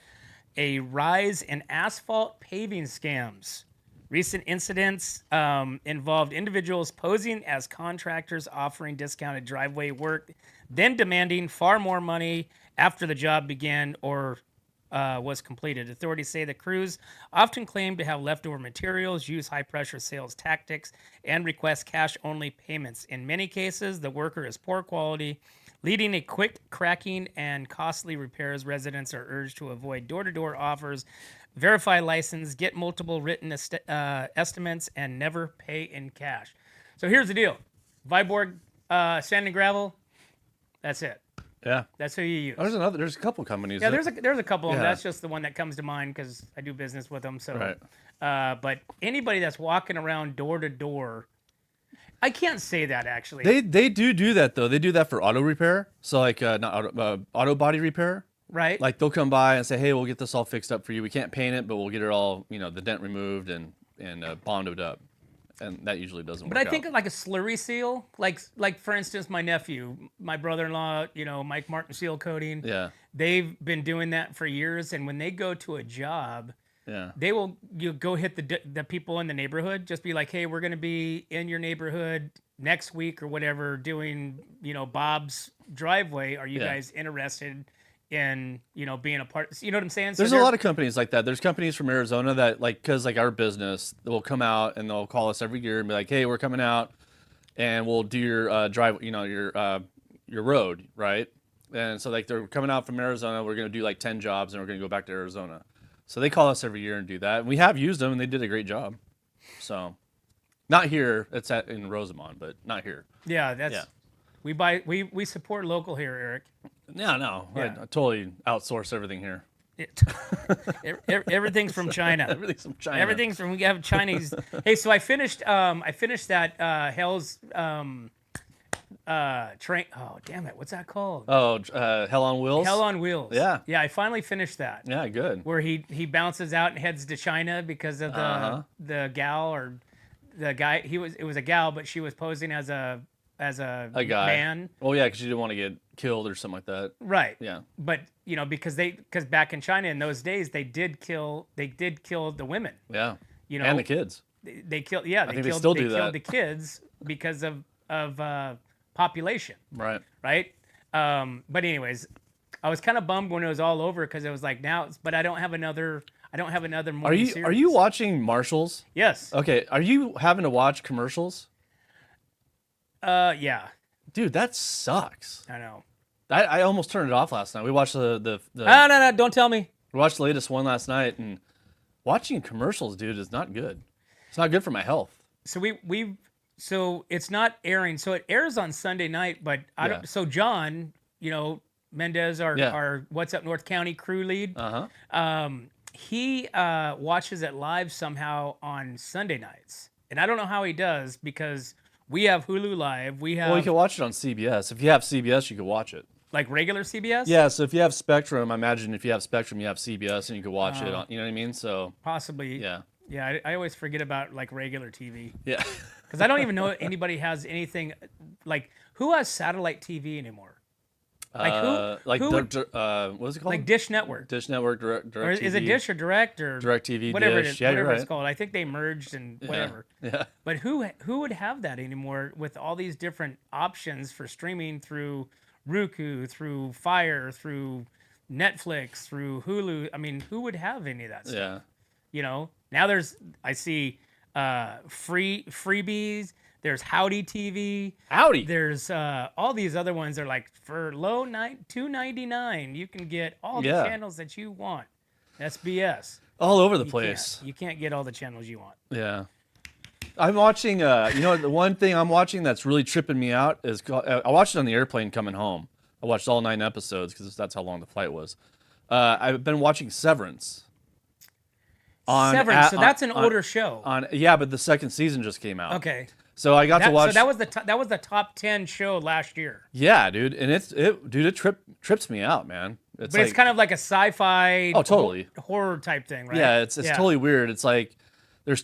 a rise in asphalt paving scams. Recent incidents involved individuals posing as contractors offering discounted driveway work, then demanding far more money after the job began or was completed. Authorities say the crews often claim to have leftover materials, use high-pressure sales tactics, and request cash-only payments. In many cases, the worker is poor quality, leading a quick cracking and costly repairs. Residents are urged to avoid door-to-door offers, verify license, get multiple written estimates, and never pay in cash. So here's the deal. Viborg Sand and Gravel, that's it. Yeah. That's who you use. There's a couple companies. Yeah, that- there's a couple of them. Yeah. That's just the one that comes to mind because I do business with them. So, Right. But anybody that's walking around door to door, I can't say that actually. They do that though. They do that for auto repair. So like not auto body repair. right? Like they'll come by and say, hey, we'll get this all fixed up for you. We can't paint it, but we'll get it all, the dent removed and bonded up. And that usually doesn't work But I think out. like a slurry seal, like for instance, my nephew, my brother-in-law, Mike Martin Seal Coating. Yeah. They've been doing that for years, and when they go to a job, Yeah. they will go hit the people in the neighborhood. Just be like, hey, we're going to be in your neighborhood next week or whatever, doing Bob's driveway. Are you Yeah. guys interested in being a part? You know what I'm saying? So There's a they're- lot of companies like that. There's companies from Arizona that because our business will come out and they'll call us every year and be like, hey, we're coming out and we'll do your drive, your road, right? And so like they're coming out from Arizona. We're going to do like 10 jobs and we're going to go back to Arizona. So they call us every year and do that. And we have used them and they did a great job. So not here. It's in Rosamond, but not here. Yeah, that's Yeah. we support local here, Eric. No. I Yeah. totally outsource everything here. Everything's from China. Everything's from China. Everything's from, we have Chinese. Hey, so I finished that Hell's train. Oh, damn it. What's that called? Oh, Hell on Wheels? Hell on Wheels. Yeah. Yeah, I finally finished that. Yeah, good. Where he bounces out and heads to China because of the gal or the guy. It was a gal, but she was posing as a A guy. man. Oh, yeah, because you didn't want to get killed or something like that. Right. Yeah. But because back in China in those days they did kill the women. Yeah. you know, And the kids. they killed. Yeah, think they killed, still they do killed that. the kids because of population, Right. right? But anyways, I was kind of bummed when it was all over because it was like but I don't have another morning Are you series. watching Marshalls? Yes. Okay. Are you having to watch commercials? Yeah, Dude, that sucks. I know. I almost turned it off last night. We watched the No, don't tell me. we watched the latest one last night, and watching commercials, dude, is not good. It's not good for my health. So so it's not airing. So it airs on Sunday night, but I Yeah. don't. So John, Mendez, our What's Up North County crew lead, he watches it live somehow on Sunday nights, and I don't know how he does because we have Hulu Live. We have Well, you can watch it on CBS. If you have CBS, you can watch it. like regular CBS. Yeah, so if you have Spectrum, I imagine if you have Spectrum, you have CBS, and you can watch it on. You know what I mean? So Possibly. yeah, Yeah, I always forget about like regular TV yeah. because I don't even know if anybody has anything like who has satellite TV anymore. Like who would- what is it called? like Dish Network. Dish Network, direct Or is it TV, Dish or Direct or Direct TV, whatever Dish. it is, Yeah, you're whatever it's right. called? I think they merged and whatever. Yeah. But who would have that anymore with all these different options for streaming through Roku, through Fire, through Netflix, through Hulu? I mean, who would have any of that stuff? Yeah. Now I see freebies. There's Howdy TV. Howdy. There's all these other ones. They're like for low $2.99. You can get all the Yeah. channels that you want. That's BS. All over the You place. can't. You can't get all the channels you want. Yeah. I'm watching, the one thing I'm watching that's really tripping me out is, I watched it on the airplane coming home. I watched all 9 episodes because that's how long the flight was. I've been watching Severance. Severance. So that's an older show. Yeah, but the second season just came out. Okay. So I got to watch. So that was the top 10 show last year. Yeah, dude, and it trips me out, man. But it's kind of like a sci-fi. Oh, totally. Horror type thing, right? Yeah, it's totally weird. It's like there's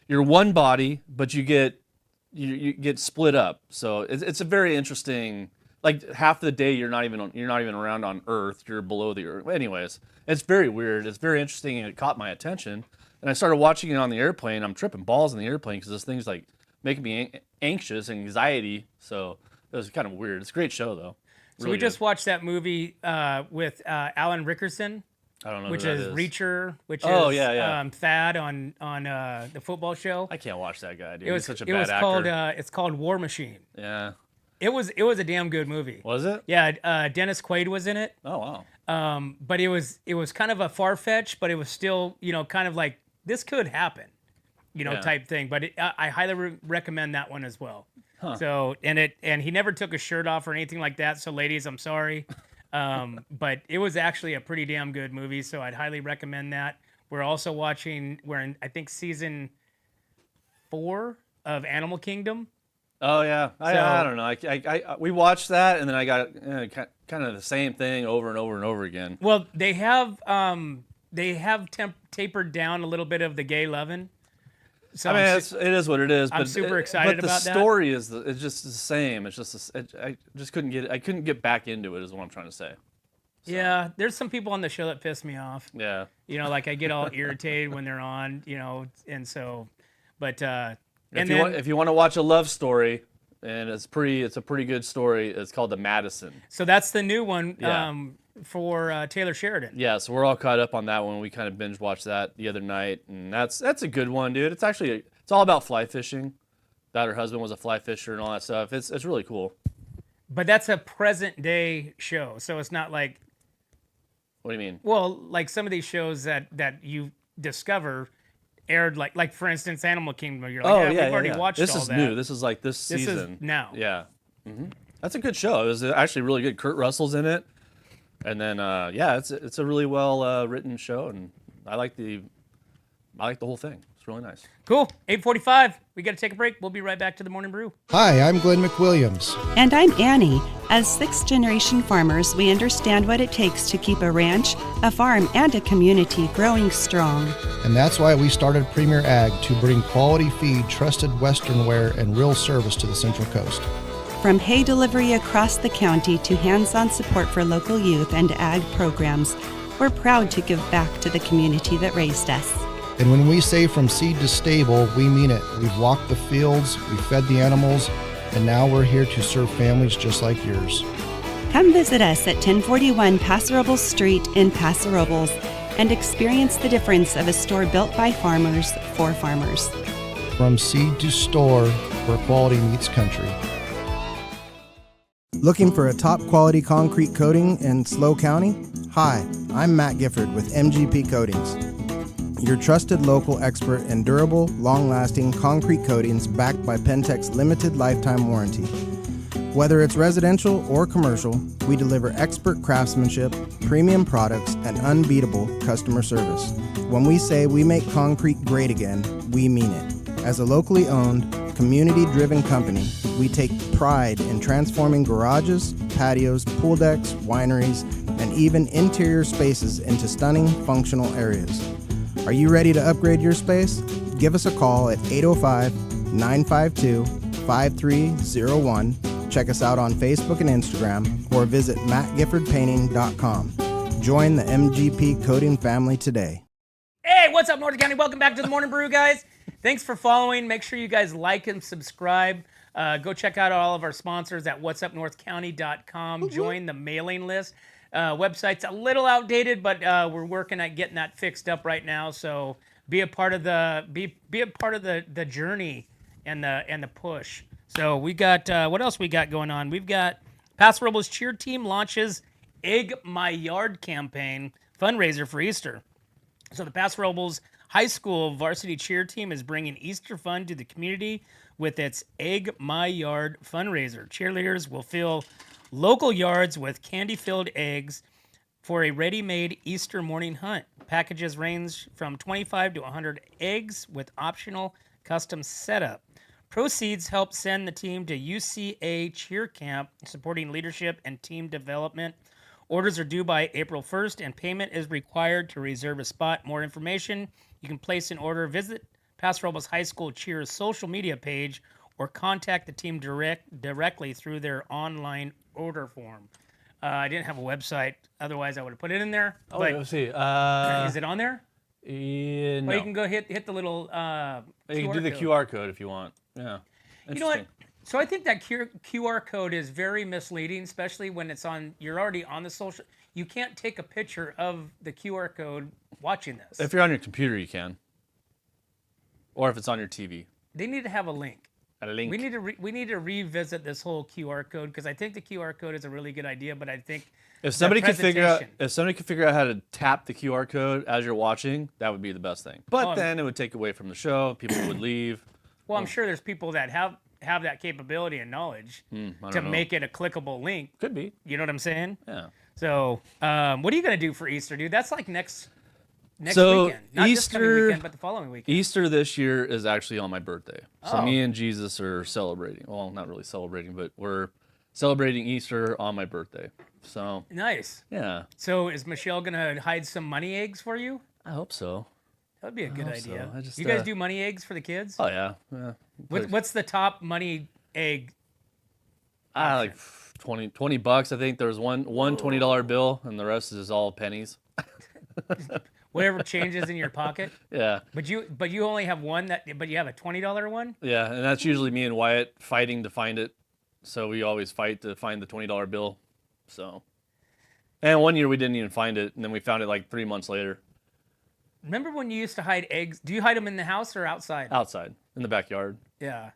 you're one body, but you get split up. So it's a very interesting. Like half the day you're not even around on Earth. You're below the Earth. Anyways, it's very weird. It's very interesting, and it caught my attention. And I started watching it on the airplane. I'm tripping balls on the airplane because this thing's like making me anxious, anxiety. So it was kind of weird. It's a great show though. So Really we just good. watched that movie with Alan Rickerson, I don't know which who that is is. Reacher, which Oh, is yeah. Thad on the football show. I can't watch that guy, dude. It was He's such a it was bad called actor. it's called War Machine. Yeah. It was a damn good movie. Was it? Yeah, Dennis Quaid was in it. Oh wow. But it was kind of a far-fetched, but it was still, kind of like this could happen, Yeah. type thing. But I highly recommend that one as well. So, and he never took his shirt off or anything like that. So ladies, I'm sorry. But it was actually a pretty damn good movie. So I'd highly recommend that. We're also we're in, I think, season 4 of Animal Kingdom. Oh yeah. I don't know. We watched that, and then I got kind of the same thing over and over and over again. Well, they have tapered down a little bit of the gay loving. So I mean, it is what it is. I'm but super excited but about that. the story it's just the same. It's just I just couldn't get back into it. Is what I'm trying to say. Yeah, there's some people on the show that piss me off. Yeah. Like I get all irritated when they're on, and so, but If you want to watch a love story, and it's a pretty good story. It's called The Madison. So that's the new one Yeah. for Taylor Sheridan. Yeah, so we're all caught up on that one. We kind of binge watched that the other night, and that's a good one, dude. It's actually it's all about fly fishing. That her husband was a fly fisher and all that stuff. It's really cool. But that's a present day show, so it's not like, What do you mean? well, like some of these shows that you discover aired like for instance Animal Kingdom. You're like, we've already watched This all is that. new. This is like this This is season. now. Yeah. That's a good show. It was actually really good. Kurt Russell's in it, and then it's a really well written show, and I like the whole thing. It's really nice. Cool. 8:45. We got to take a break. We'll be right back to the Morning Brew. Hi, I'm Glenn McWilliams. And I'm Annie. As sixth-generation farmers, we understand what it takes to keep a ranch, a farm, and a community growing strong. And that's why we started Premier Ag to bring quality feed, trusted Western wear, and real service to the Central Coast. From hay delivery across the county to hands-on support for local youth and ag programs, we're proud to give back to the community that raised us. And when we say from seed to stable, we mean it. We've walked the fields, we've fed the animals, and now we're here to serve families just like yours. Come visit us at 1041 Paso Robles Street in Paso Robles and experience the difference of a store built by farmers for farmers. From seed to store, where quality meets country. Looking for a top quality concrete coating in SLO County? Hi, I'm Matt Gifford with MGP Coatings, your trusted local expert in durable, long-lasting concrete coatings backed by Pentec's limited lifetime warranty. Whether it's residential or commercial, we deliver expert craftsmanship, premium products, and unbeatable customer service. When we say we make concrete great again, we mean it. As a locally owned, community-driven company, we take pride in transforming garages, patios, pool decks, wineries, and even interior spaces into stunning, functional areas. Are you ready to upgrade your space? Give us a call at 805-952-5301. Check us out on Facebook and Instagram, or visit mattgiffordpainting.com. Join the MGP Coating family today. Hey, what's up, North County? Welcome back to the Morning Brew, guys. Thanks for following. Make sure you guys like and subscribe. Go check out all of our sponsors at whatsupnorthcounty.com. Join the mailing list. Website's a little outdated, but we're working at getting that fixed up right now. So be a part of the the journey and the push. So we got what else we got going on? We've got Paso Robles Cheer Team launches Egg My Yard campaign fundraiser for Easter. So the Paso Robles High School varsity cheer team is bringing Easter fun to the community with its Egg My Yard fundraiser. Cheerleaders will fill local yards with candy-filled eggs for a ready-made Easter morning hunt. Packages range from 25 to 100 eggs with optional custom setup. Proceeds help send the team to UCA Cheer Camp, supporting leadership and team development. Orders are due by April 1st, and payment is required to reserve a spot. More information, you can place an order, visit Paso Robles High School Cheer's social media page, or contact the team directly through their online order form. I didn't have a website, otherwise I would have put it in there. Oh, wait, let's see. Is it on there? No. Well, you can go hit the little You can do the QR code if you want. Yeah. You know what? So I think that QR code is very misleading, especially when it's on. You're already on the social. You can't take a picture of the QR code watching this. If you're on your computer, you can. Or if it's on your TV. They need to have a link. A link. We need to revisit this whole QR code, because I think the QR code is a really good idea, but I think if somebody could figure out how to tap the QR code as you're watching, that would be the best thing. But then it would take away from the show. People would leave. Well, I'm sure there's people that have that capability and knowledge to make it a clickable link. Could be. You know what I'm saying? Yeah. So, what are you going to do for Easter, dude? That's like next so weekend. Not this coming weekend, but the following weekend. Easter this year is actually on my birthday. So Oh. me and Jesus are celebrating. Well, not really celebrating, but we're celebrating Easter on my birthday. So Nice. yeah, So is Michelle going to hide some money eggs for you? I hope so. That would be a good hope idea. so. I just, you guys do money eggs for the kids? Oh yeah. What's the top money egg? Like $20. I think there's one $20 bill, and the rest is all pennies. Whatever changes in your pocket. Yeah. But you only have one but you have a $20 one? Yeah, and that's usually me and Wyatt fighting to find it. So we always fight to find the $20 bill. So, and one year we didn't even find it, and then we found it like 3 months later. Remember when you used to hide eggs? Do you hide them in the house or outside? Outside, in the backyard. Yeah.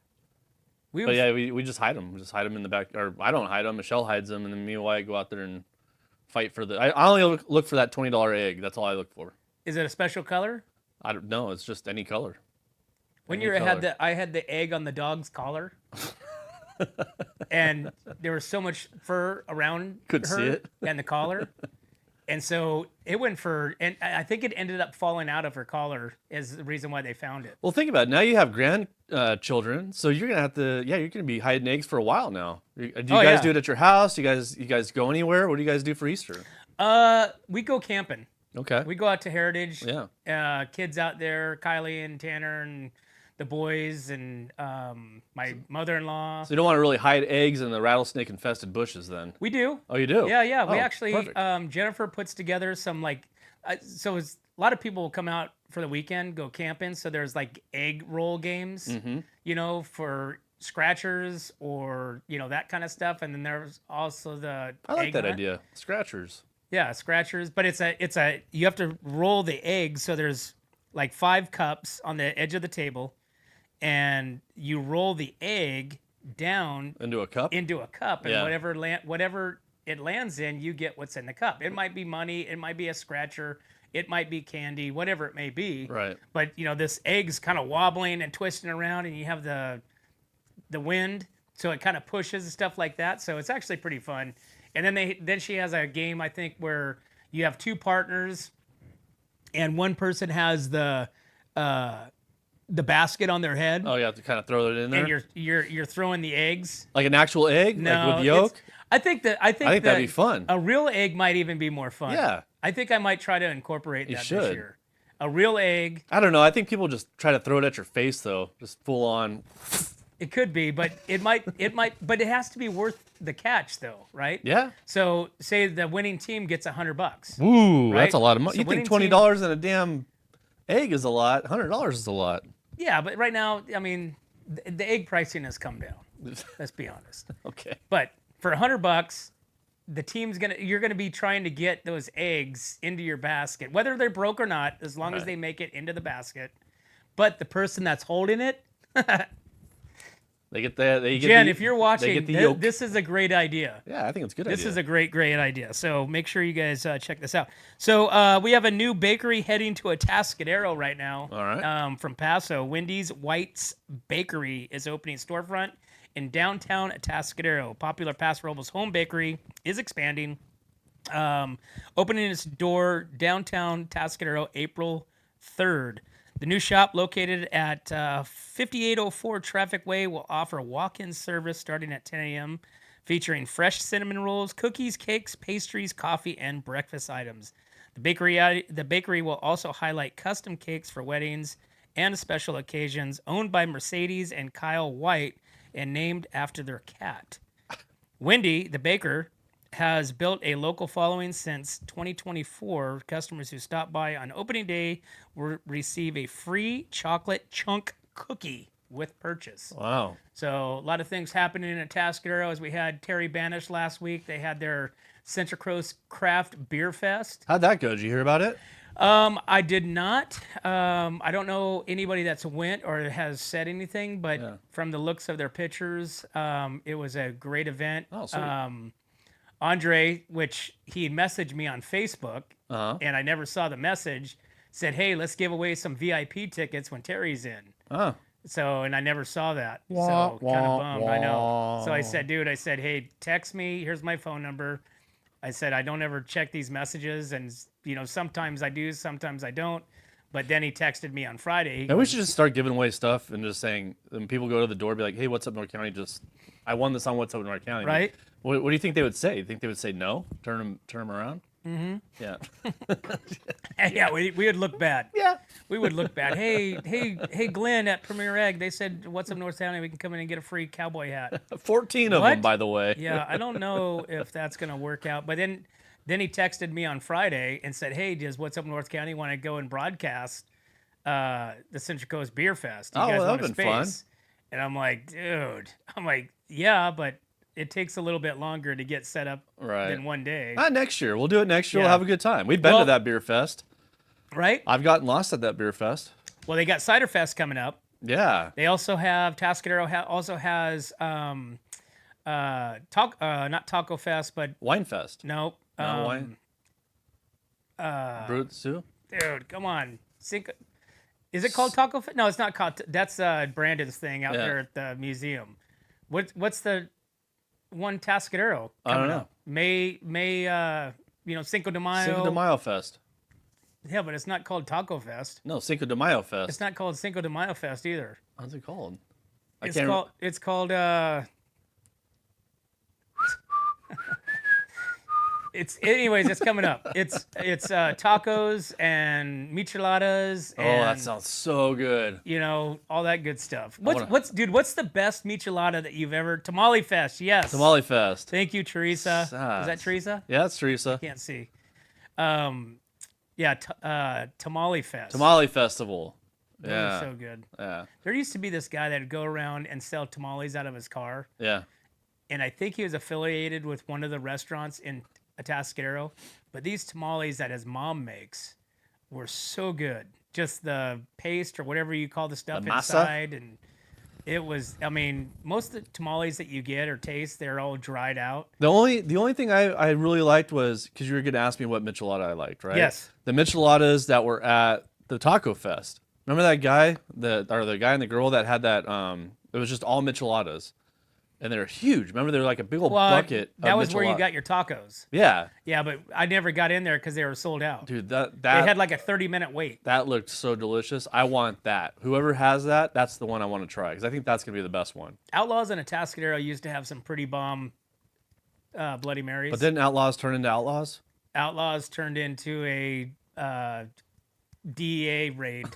But yeah, we just hide them. We just hide them in the back. Or I don't hide them. Michelle hides them, and then me and Wyatt go out there and fight for I only look for that $20 egg. That's all I look for. Is it a special color? I don't know. It's just any color. One year I had the egg on the dog's collar, and there was so much fur around Couldn't her see it. and the collar, and so it went and I think it ended up falling out of her collar is the reason why they found it. Well, think about it. Now you have grandchildren, so you're gonna have to. Yeah, you're gonna be hiding eggs for a while now. Do you guys do it at your house? You guys go anywhere? What do you guys do for Easter? We go camping. Okay. We go out to Heritage. Yeah. Kids out there, Kylie and Tanner and the boys and my mother-in-law. So you don't want to really hide eggs in the rattlesnake-infested bushes then? We do. Oh, you do? Yeah. We Oh, actually, perfect. Jennifer puts together some like so a lot of people will come out for the weekend, go camping. So there's like egg roll games, for scratchers or that kind of stuff. And then there's also the I like egg that hunt. idea. Scratchers. Yeah, scratchers. But you have to roll the eggs. So there's like 5 cups on the edge of the table, and you roll the egg down Into a cup? and Yeah. whatever it lands in, you get what's in the cup. It might be money, it might be a scratcher, it might be candy, whatever it may be. Right. But this egg's kind of wobbling and twisting around, and you have the wind, so it kind of pushes and stuff like that. So it's actually pretty fun. And then she has a game, I think, where you have 2 partners, and one person has the basket on their head, Oh, you have to kind of throw it in there? and you're throwing the eggs. Like an actual egg? No, like with yolk? I think that'd be fun. A real egg might even be more fun. Yeah. I think I might try to incorporate that this should. year. A real egg. I don't know. I think people just try to throw it at your face, though. Just full on. It could be, but it might, but it has to be worth the catch, though, right? Yeah. So, say the winning team gets $100. Ooh, Right? that's a lot of money. So You think winning $20 in a damn egg is a lot? $100 is a lot. Yeah, but right now, I mean, the egg pricing has come down. Let's be honest. Okay. But for $100, you're gonna be trying to get those eggs into your basket, whether they're broke or not, as long as Right. they make it into the basket. But the person that's holding it, They get that. They get Jen, the, if you're they watching, get the yolk. this is a great idea. Yeah, I think it's a good This idea. is a great idea. So make sure you guys check this out. So we have a new bakery heading to Atascadero right now. All right. From Paso. Wendy's White's Bakery is opening storefront in downtown Atascadero. Popular Paso Robles home bakery is expanding. Opening its door downtown Atascadero April 3rd. The new shop, located at 5804 Traffic Way, will offer walk-in service starting at 10 a.m., featuring fresh cinnamon rolls, cookies, cakes, pastries, coffee, and breakfast items. The bakery will also highlight custom cakes for weddings and special occasions, owned by Mercedes and Kyle White and named after their cat. Wendy, the baker, has built a local following since 2024. Customers who stop by on opening day will receive a free chocolate chunk cookie with purchase. Wow. So a lot of things happening in Atascadero. As we had Terry Banish last week, they had their Central Coast Craft Beer Fest. How'd that go? Did you hear about it? I did not. I don't know anybody that's went or has said anything, but from the looks of their pictures, it was a great event. Oh, sweet. Andre, which he messaged me on Facebook, Uh-huh. and I never saw the message, said, "Hey, let's give away some VIP tickets when Terry's in." Oh. So, and I never saw that. Wah, So, kind wah, of bummed. I know. So I wah. said, hey, text me. Here's my phone number. I said, I don't ever check these messages. And, sometimes I do, sometimes I don't. But then he texted me on Friday. He Maybe we goes, should just start giving away stuff and just saying, when people go to the door, be like, hey, what's up, North County? I won this on What's Up, North County. Right. What do you think they would say? You think they would say no? Turn them around? Mm-hmm. Yeah. yeah, we would look bad. Yeah. We would look bad. Hey, Glenn at Premier Egg, they said, what's up, North County? We can come in and get a free cowboy hat. 14 of What? them, by the way. Yeah, I don't know if that's going to work out. But then he texted me on Friday and said, hey, does What's Up North County want to go and broadcast the Central Coast Beer Fest? You Oh, guys well, want a that'd been fun. space? And I'm like, dude. I'm like, yeah, but it takes a little bit longer to get set up Right. than one day. Next year. We'll do it next year. Yeah. We'll have a good time. We've been Well- to that beer fest. Right? I've gotten lost at that beer fest. Well, they got Cider Fest coming up. Yeah. They also have Tascadero also has not Taco Fest, but Wine fest. no, No wine. Brut Sue? dude, come on. Is it called Taco Fest? No, it's not called. That's Brandon's thing out Yeah. there at the museum. What's the one Tascadero I don't coming know. up? May Cinco de Mayo. Cinco de Mayo fest. Yeah, but it's not called Taco Fest. No, Cinco de Mayo fest. It's not called Cinco de Mayo Fest either. What's it called? It's called it's coming up. It's tacos and micheladas Oh, and that sounds so good. all that good stuff. wanna- What's the best michelada that you've ever? Tamale Fest, yes. Tamale fest. Thank you, Teresa. Is that Yes. Teresa? Yeah, it's Teresa. Can't see. Yeah, Tamale Fest. Tamale Festival. Those Yeah. are so good. Yeah. There used to be this guy that'd go around and sell tamales out of his car, Yeah. and I think he was affiliated with one of the restaurants in Atascadero. But these tamales that his mom makes were so good. Just the paste or whatever you call the stuff The masa? inside, and it was. I mean, most of the tamales that you get or taste, they're all dried out. The only thing I really liked was, because you were going to ask me what michelada I liked, right? Yes. The micheladas that were at the Taco Fest. Remember that guy, the guy and the girl that had that? It was just all micheladas, and they're huge. Remember, they're like a big old Well, bucket. that of was where you michelada. got your tacos. Yeah, Yeah, but I never got in there because they were sold out. dude, that They had like a 30-minute wait. that looked so delicious. I want that. Whoever has that, that's the one I want to try, because I think that's gonna be the best one. Outlaws in Atascadero used to have some pretty bomb Bloody Marys. But didn't Outlaws turn into Outlaws? Outlaws turned into a DEA raid.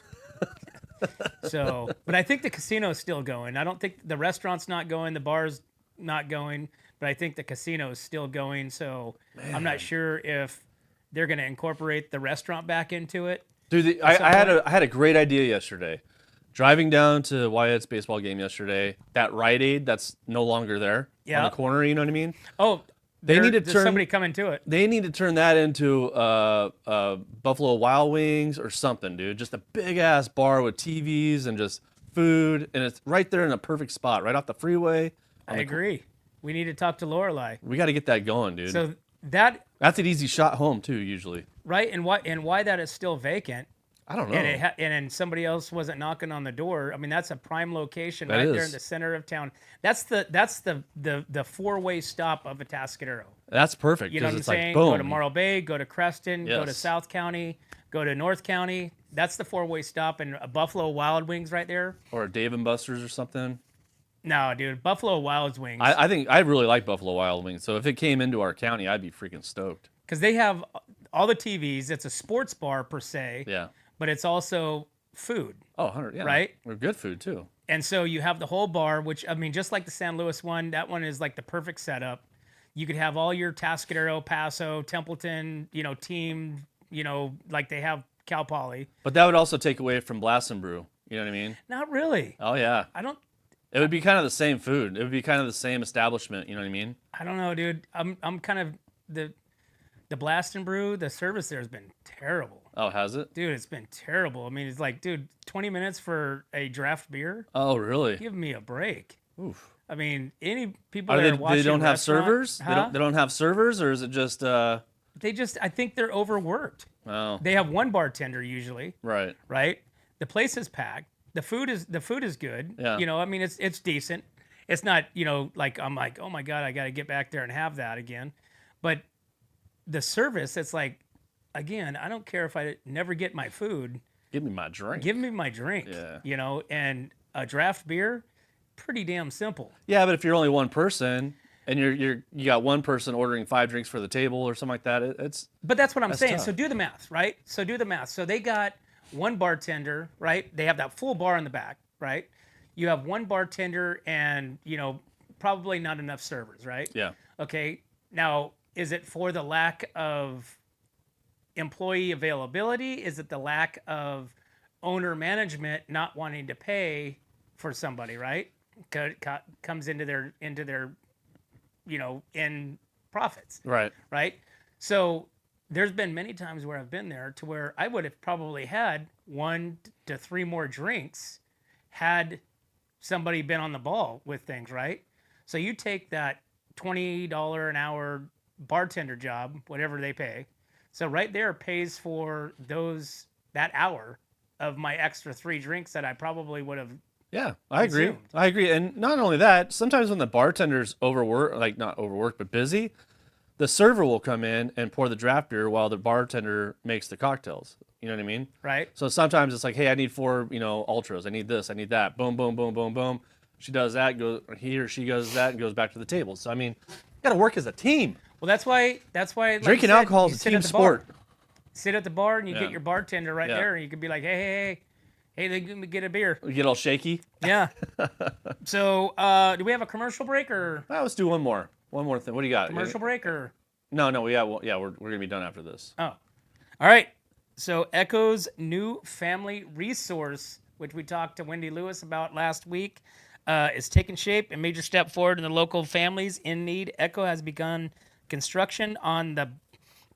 So, but I think the casino's still going. I don't think the restaurant's not going, the bar's not going, but I think the casino's still going. So I'm not sure if they're going to incorporate the restaurant back into it. Dude, I had a great idea yesterday. Driving down to Wyatt's baseball game yesterday, that Rite Aid that's no longer there on Yeah. the corner, you know what I mean? Oh, They need to there's turn somebody coming to it. They need to turn that into Buffalo Wild Wings or something, dude. Just a big ass bar with TVs and just food, and it's right there in a perfect spot, right off the freeway. I agree. We need to talk to Lorelei. We got to get that going, dude. So that's That's an easy shot home too, usually. right, and why that is still vacant. I don't know. And somebody else wasn't knocking on the door. I mean, that's a prime location That right there is. in the center of town. That's the four-way stop of Atascadero. That's perfect. You know 'cause what I'm it's like, saying? boom. Go to Morro Bay, go to Creston, go to Yes. South County, go to North County. That's the four-way stop, and a Buffalo Wild Wings right there. Or a Dave and Buster's or something. No, dude, Buffalo Wild Wings. I think I really like Buffalo Wild Wings. So if it came into our county, I'd be freaking stoked. Because they have all the TVs. It's a sports bar per se, Yeah. but it's also food. Oh, 100. Yeah. Right? Or good food too. And so you have the whole bar, which, I mean, just like the San Luis one, that one is like the perfect setup. You could have all your Tascadero, Paso, Templeton, team, like they have Cal Poly. But that would also take away from Blast and Brew. You know what I mean? Not really. Oh yeah. I don't It would be kind of the same food. It would be kind of the same establishment. You know what I mean? know, dude. I'm kind of the Blast and Brew, the service there has been terrible. Oh, has it? Dude, it's been terrible. I mean, it's like, dude, 20 minutes for a draft beer? Oh, really? Give me a break. Oof. I mean, any people Are that they? are watching They don't have restaurant- servers. Huh? They don't have servers, or is it just? I think they're overworked. Oh, They have one bartender usually, right. right? The place is packed. The food is good. Yeah. I mean, it's decent. It's not, like I'm like, oh my God, I got to get back there and have that again. But the service, it's like, again, I don't care if I never get my food. Give me my drink. Give me my drink. Yeah. And a draft beer, pretty damn simple. Yeah, but if you're only one person and you got one person ordering 5 drinks for the table or something like that, it's But that's what I'm saying. tough. So do the math, right? So they got one bartender, right? They have that full bar in the back, right? You have one bartender and, probably not enough servers, right? yeah. Okay. Now, is it for the lack of employee availability? Is it the lack of owner management not wanting to pay for somebody, right? Comes into their in profits. Right. Right? So there's been many times where I've been there to where I would have probably had 1 to 3 more drinks had somebody been on the ball with things, right? So you take that $20 an hour bartender job, whatever they pay. So right there pays for that hour of my extra 3 drinks that I probably would have. Yeah, I agree. Consumed. I agree. And not only that, sometimes when the bartender's overworked, like not overworked, but busy, the server will come in and pour the draft beer while the bartender makes the cocktails. You know what I mean? Right. So sometimes it's like, hey, I need 4, ultras. I need this. I need that. Boom, boom, boom, boom, boom. She does that. He or she goes that and goes back to the table. So I mean, you got to work as a team. Well, that's why. Like Drinking you said, alcohol you is a sit team at the bar. sport. Sit at the bar and you Yeah. get your bartender right Yeah. there, and you could be like, hey, they can get a beer. We get all shaky. Yeah. So, do we have a commercial break or Let's do one more. One more thing. What do you got? commercial break or? No, we got. Yeah, we're gonna be done after this. Oh, all right. So Echo's new family resource, which we talked to Wendy Lewis about last week, is taking shape, a major step forward in the local families in need. Echo has begun construction on the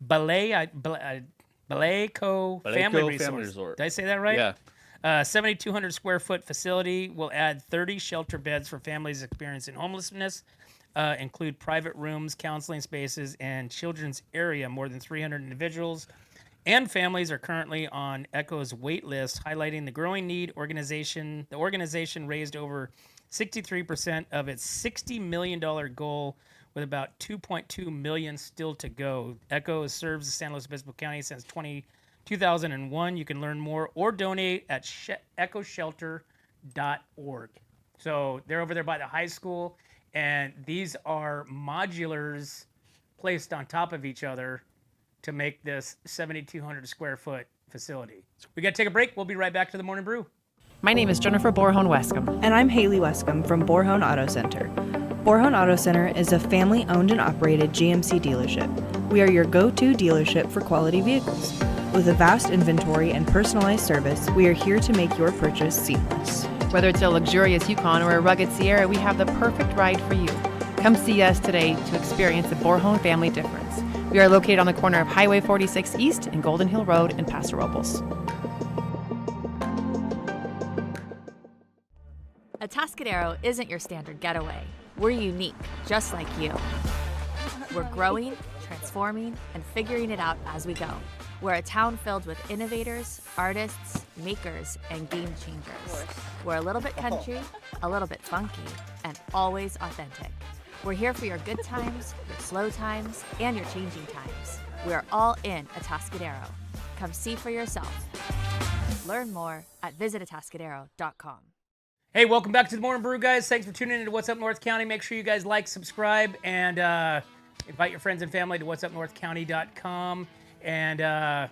Balleco Family Resort. Did I say that right? Yeah. 7,200 square foot facility will add 30 shelter beds for families experiencing homelessness, include private rooms, counseling spaces, and children's area. More than 300 individuals and families are currently on Echo's wait list, highlighting the growing need. The organization raised over 63% of its $60 million goal, with about $2.2 million still to go. Echo serves the San Luis Obispo County since 2001. You can learn more or donate at echoshelter.org. So they're over there by the high school, and these are modulars placed on top of each other to make this 7,200 square foot facility. We got to take a break. We'll be right back to the Morning Brew. My name is Jennifer Borhone Wescombe. And I'm Haley Wescombe from Borhone Auto Center. Borhone Auto Center is a family-owned and operated GMC dealership. We are your go-to dealership for quality vehicles. With a vast inventory and personalized service, we are here to make your purchase seamless. Whether it's a luxurious Yukon or a rugged Sierra, we have the perfect ride for you. Come see us today to experience the Borhone family difference. We are located on the corner of Highway 46 East and Golden Hill Road in Paso Robles. Atascadero isn't your standard getaway. We're unique, just like you. We're growing, transforming, and figuring it out as we go. We're a town filled with innovators, artists, makers, and game changers. We're a little bit country, a little bit funky, and always authentic. We're here for your good times, your slow times, and your changing times. We're all in Atascadero. Come see for yourself. Learn more at visitatascadero.com. Hey, welcome back to the Morning Brew, guys. Thanks for tuning in to What's Up North County. Make sure you guys like, subscribe, and invite your friends and family to whatsupnorthcounty.com. And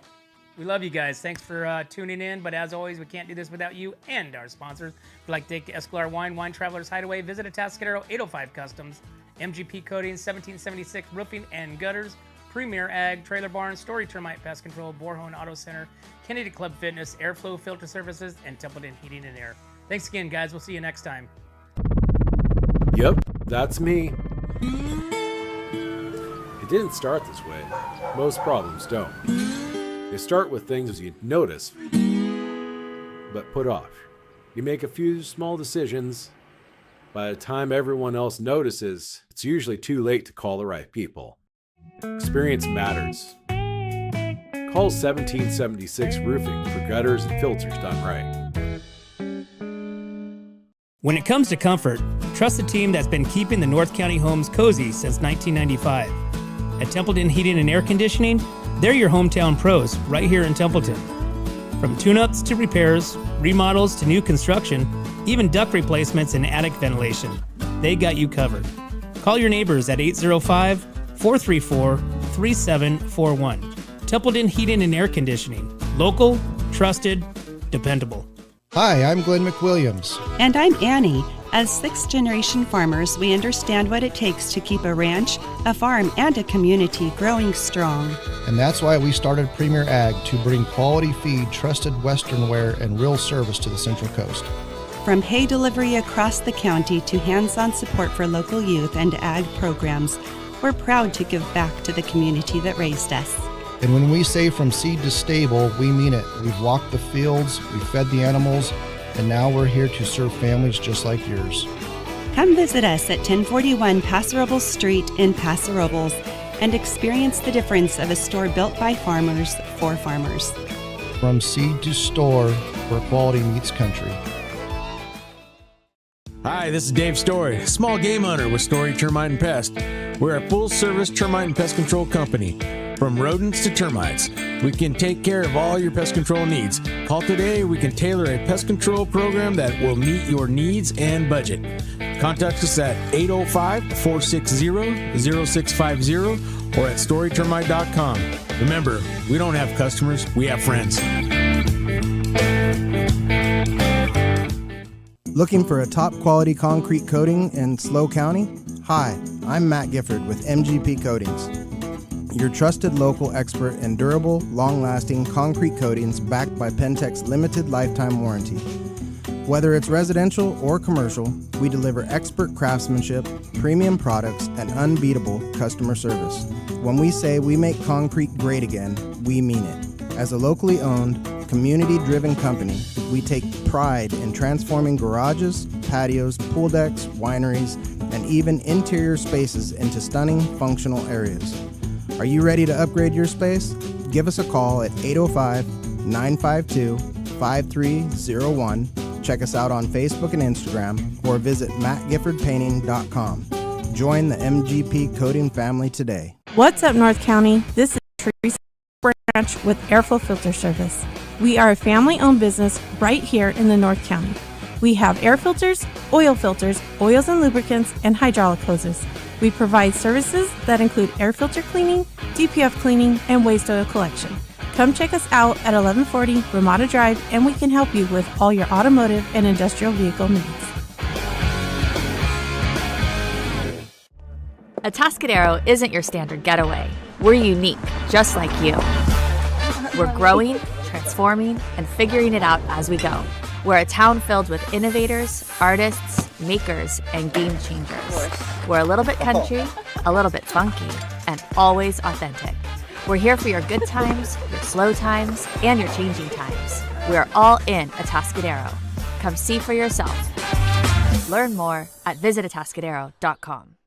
we love you guys. Thanks for tuning in. But as always, we can't do this without you and our sponsors. If you'd like to take Escalar Wine Traveler's Hideaway, visit Atascadero, 805 Customs, MGP Coatings, 1776 Roofing and Gutters, Premier Ag, Trailer Barn, Story Termite Pest Control, Borhone Auto Center, Kennedy Club Fitness, Airflow Filter Services, and Templeton Heating and Air. Thanks again, guys. We'll see you next time. Yep, that's me. It didn't start this way. Most problems don't. They start with things you notice, but put off. You make a few small decisions. By the time everyone else notices, it's usually too late to call the right people. Experience matters. Call 1776 Roofing for gutters and filters done right. When it comes to comfort, trust the team that's been keeping the North County homes cozy since 1995. At Templeton Heating and Air Conditioning, they're your hometown pros right here in Templeton. From tune-ups to repairs, remodels to new construction, even duct replacements and attic ventilation, they got you covered. Call your neighbors at 805-434-3741. Templeton Heating and Air Conditioning. Local, trusted, dependable. Hi, I'm Glenn McWilliams. And I'm Annie. As sixth-generation farmers, we understand what it takes to keep a ranch, a farm, and a community growing strong. And that's why we started Premier Ag to bring quality feed, trusted Western wear, and real service to the Central Coast. From hay delivery across the county to hands-on support for local youth and ag programs, we're proud to give back to the community that raised us. And when we say from seed to stable, we mean it. We've walked the fields, we fed the animals, and now we're here to serve families just like yours. Come visit us at 1041 Paso Robles Street in Paso Robles and experience the difference of a store built by farmers for farmers. From seed to store, where quality meets country. Hi, this is Dave Story, small game hunter with Story Termite and Pest. We're a full-service termite and pest control company. From rodents to termites, we can take care of all your pest control needs. Call today, we can tailor a pest control program that will meet your needs and budget. Contact us at 805-460-0650 or at storytermite.com. Remember, we don't have customers, we have friends. Looking for a top quality concrete coating in SLO County? Hi, I'm Matt Gifford with MGP Coatings. Your trusted local expert in durable, long-lasting concrete coatings backed by Pentec's limited lifetime warranty. Whether it's residential or commercial, we deliver expert craftsmanship, premium products, and unbeatable customer service. When we say we make concrete great again, we mean it. As a locally owned, community-driven company, we take pride in transforming garages, patios, pool decks, wineries, and even interior spaces into stunning, functional areas. Are you ready to upgrade your space? Give us a call at 805-952-5301. Check us out on Facebook and Instagram, or visit mattgiffordpainting.com. Join the MGP Coating family today. What's up, North County? This is Teresa Branch with Airflow Filter Service. We are a family-owned business right here in the North County. We have air filters, oils and lubricants, and hydraulic hoses. We provide services that include air filter cleaning, DPF cleaning, and waste oil collection. Come check us out at 1140 Ramada Drive, and we can help you with all your automotive and industrial vehicle needs. Atascadero isn't your standard getaway. We're unique, just like you. We're growing, transforming, and figuring it out as we go. We're a town filled with innovators, artists, makers, and game changers. We're a little bit country, a little bit funky, and always authentic. We're here for your good times, your slow times, and your changing times. We are all in Atascadero. Come see for yourself. Learn more at visitatascadero.com.